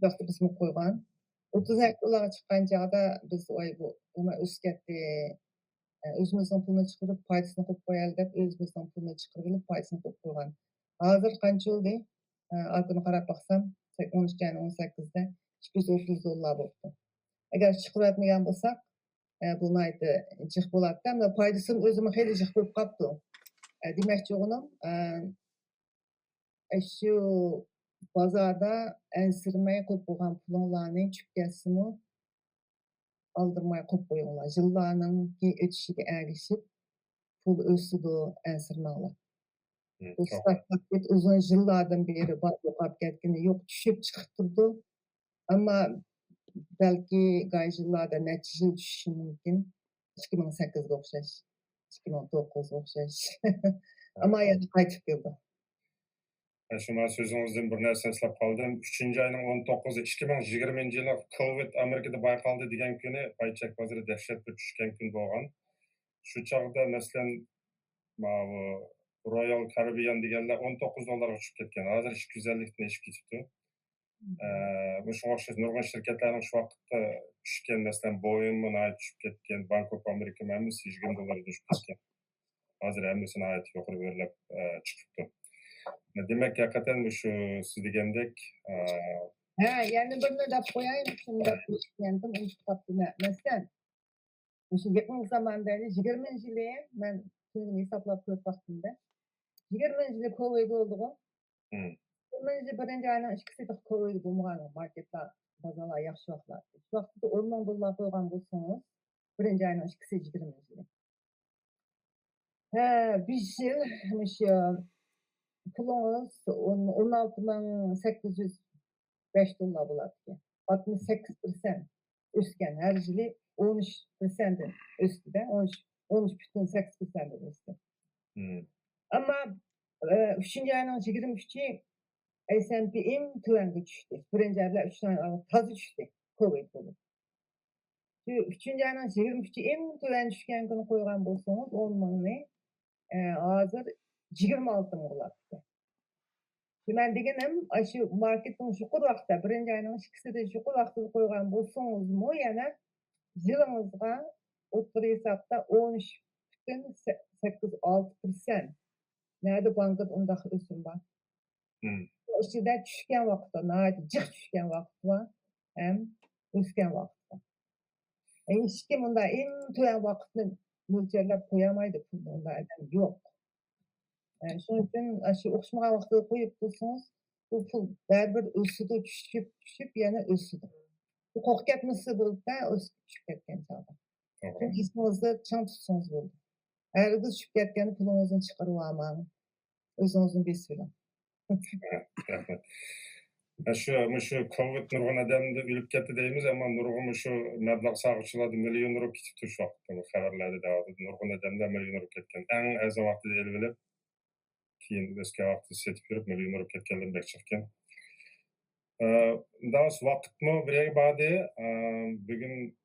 Vakti biz mi koygan? 30 dolara çıkan çağda biz buna üsketdi. Özümüzün pulunu çıkarıp paydasını koyup koyalım dep özümüzün pulunu çıkarıp paydasını koyup koygan. Hazır kança oldu? Altını qarap baksam 13 ayın 18'de 230 dolar oldu. Eğer çıkartmayan bolsak bunu aydı çık bolat da paydasını özümü heli çık koyup kaptı. Demekçi onun şu bazarda ensirmeye koyup koygan pulunlarını çüpkesini aldırmaya koyup koyuyorlar. Yıllarının ki ötüşüge erişip pul ösüdü ensirmeler. Bu startup uzun yıllardan beri yok getkini yok düşüp çıktırdı. Ama belki gaycılarda netice düşüşü mümkün. 2008'de okşaş. 2009 okşaş. Ama yani kaytıp geldi. Şuna sözünüzden bir narsa eslep kaldım. 3. ayının 19'u 2020 yılı Covid Amerika'da baykaldı diyen günü payçak bazarı dehşet bir düşken gün bolgan. Şu çağda meselen Royal Caribbean digenler 19 dolara uçup ketken. Hazır 250'den eşip ketipdi. Bu şu okşaş nurgun şirketlerin şu vaqtda düşken meselen Boeing'in ait uçup ketken, Bank of America memnun 120 dolara düşüp ketken. Hazır hemmisine ait yukarı verilip çıkıptı. Demek hakikaten şu siz degendek Yani bunu da koyayım şimdi da yandım unuttum mesela. Şu yakın zamanda 20 yılı ben sözünü hesaplap koyup baktığımda 20 yılı Covid oldu. 20 yılı birinci ayının ikisi de Covid bulmagan marketler bazarlar yaxşı vaqtlar. Şu vaqtda 10 dollar koygan bolsanız birinci ayının ikisi 20 yılı. Bir yıl şu pulunuz 16.805 dolar buladı. 68% üstken her yılı 13% üstüde 13,8% üstü. Ama 3. ayının 23'ü S&P im tüvenge düştü. Birinci ayda 3 ayın tazı düştü. Covid oldu. 3. ayının 23'ü im tüvenge düşken günü koygan bolsanız 10 mını hazır 26 mı buladı. Ben degenim şu marketin şukur vaqtda birinci ayının ikisi de şukur vaqtda koygan bolsanız mı yana yılınızga otur hesapta 13,86%. Nerede bankada undaq ösüm var. İşte düşken vaqtda, nerede cık düşken vaqtda var, hem ösken vaqtda. Hiç kim unda en tüyen vaqtını mülçerlep koyamaydı pulunda adam yok. Şunun için şu oxşamagan vaqtda koyup dursanız bu pul bärbir ösüdü, düşüp yana ösüdü. Bu kok ketmesi bolup da ösüp düşüp ketken çağda. Çünkü isminizde çan tutsanız boldu. Eğer ödü düşüp ketkeni pulunuzun çıkarıp almanı. Özünüzün besili. Şu Covid nurgun adamda ölüp ketdi deymiz ama nurgun şu mablag sagıçılады milyon euro ketipdi şu vaqtda bu haberlerde dağıdı. Nurgun adamda milyon euro ketken. En azam vaqtda el bilip keyin öske vaqtda setip berip milyon euro ketkenler bek çıkkan. Daha vaqt mı birey badi bugün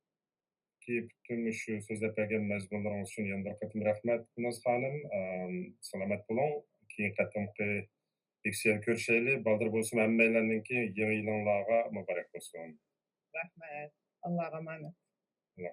ki bütün şu sözlep bergen mezmunlarınız üçün yana bir qatim rahmat Gulnaz xanım. Salamat bolang. Keyin qatimqi leksiyani ko'rishayli. Baldir bo'lsin hammalarninki yangi yilinglarga muborak bo'lsin. Rahmat. Allohga emanet.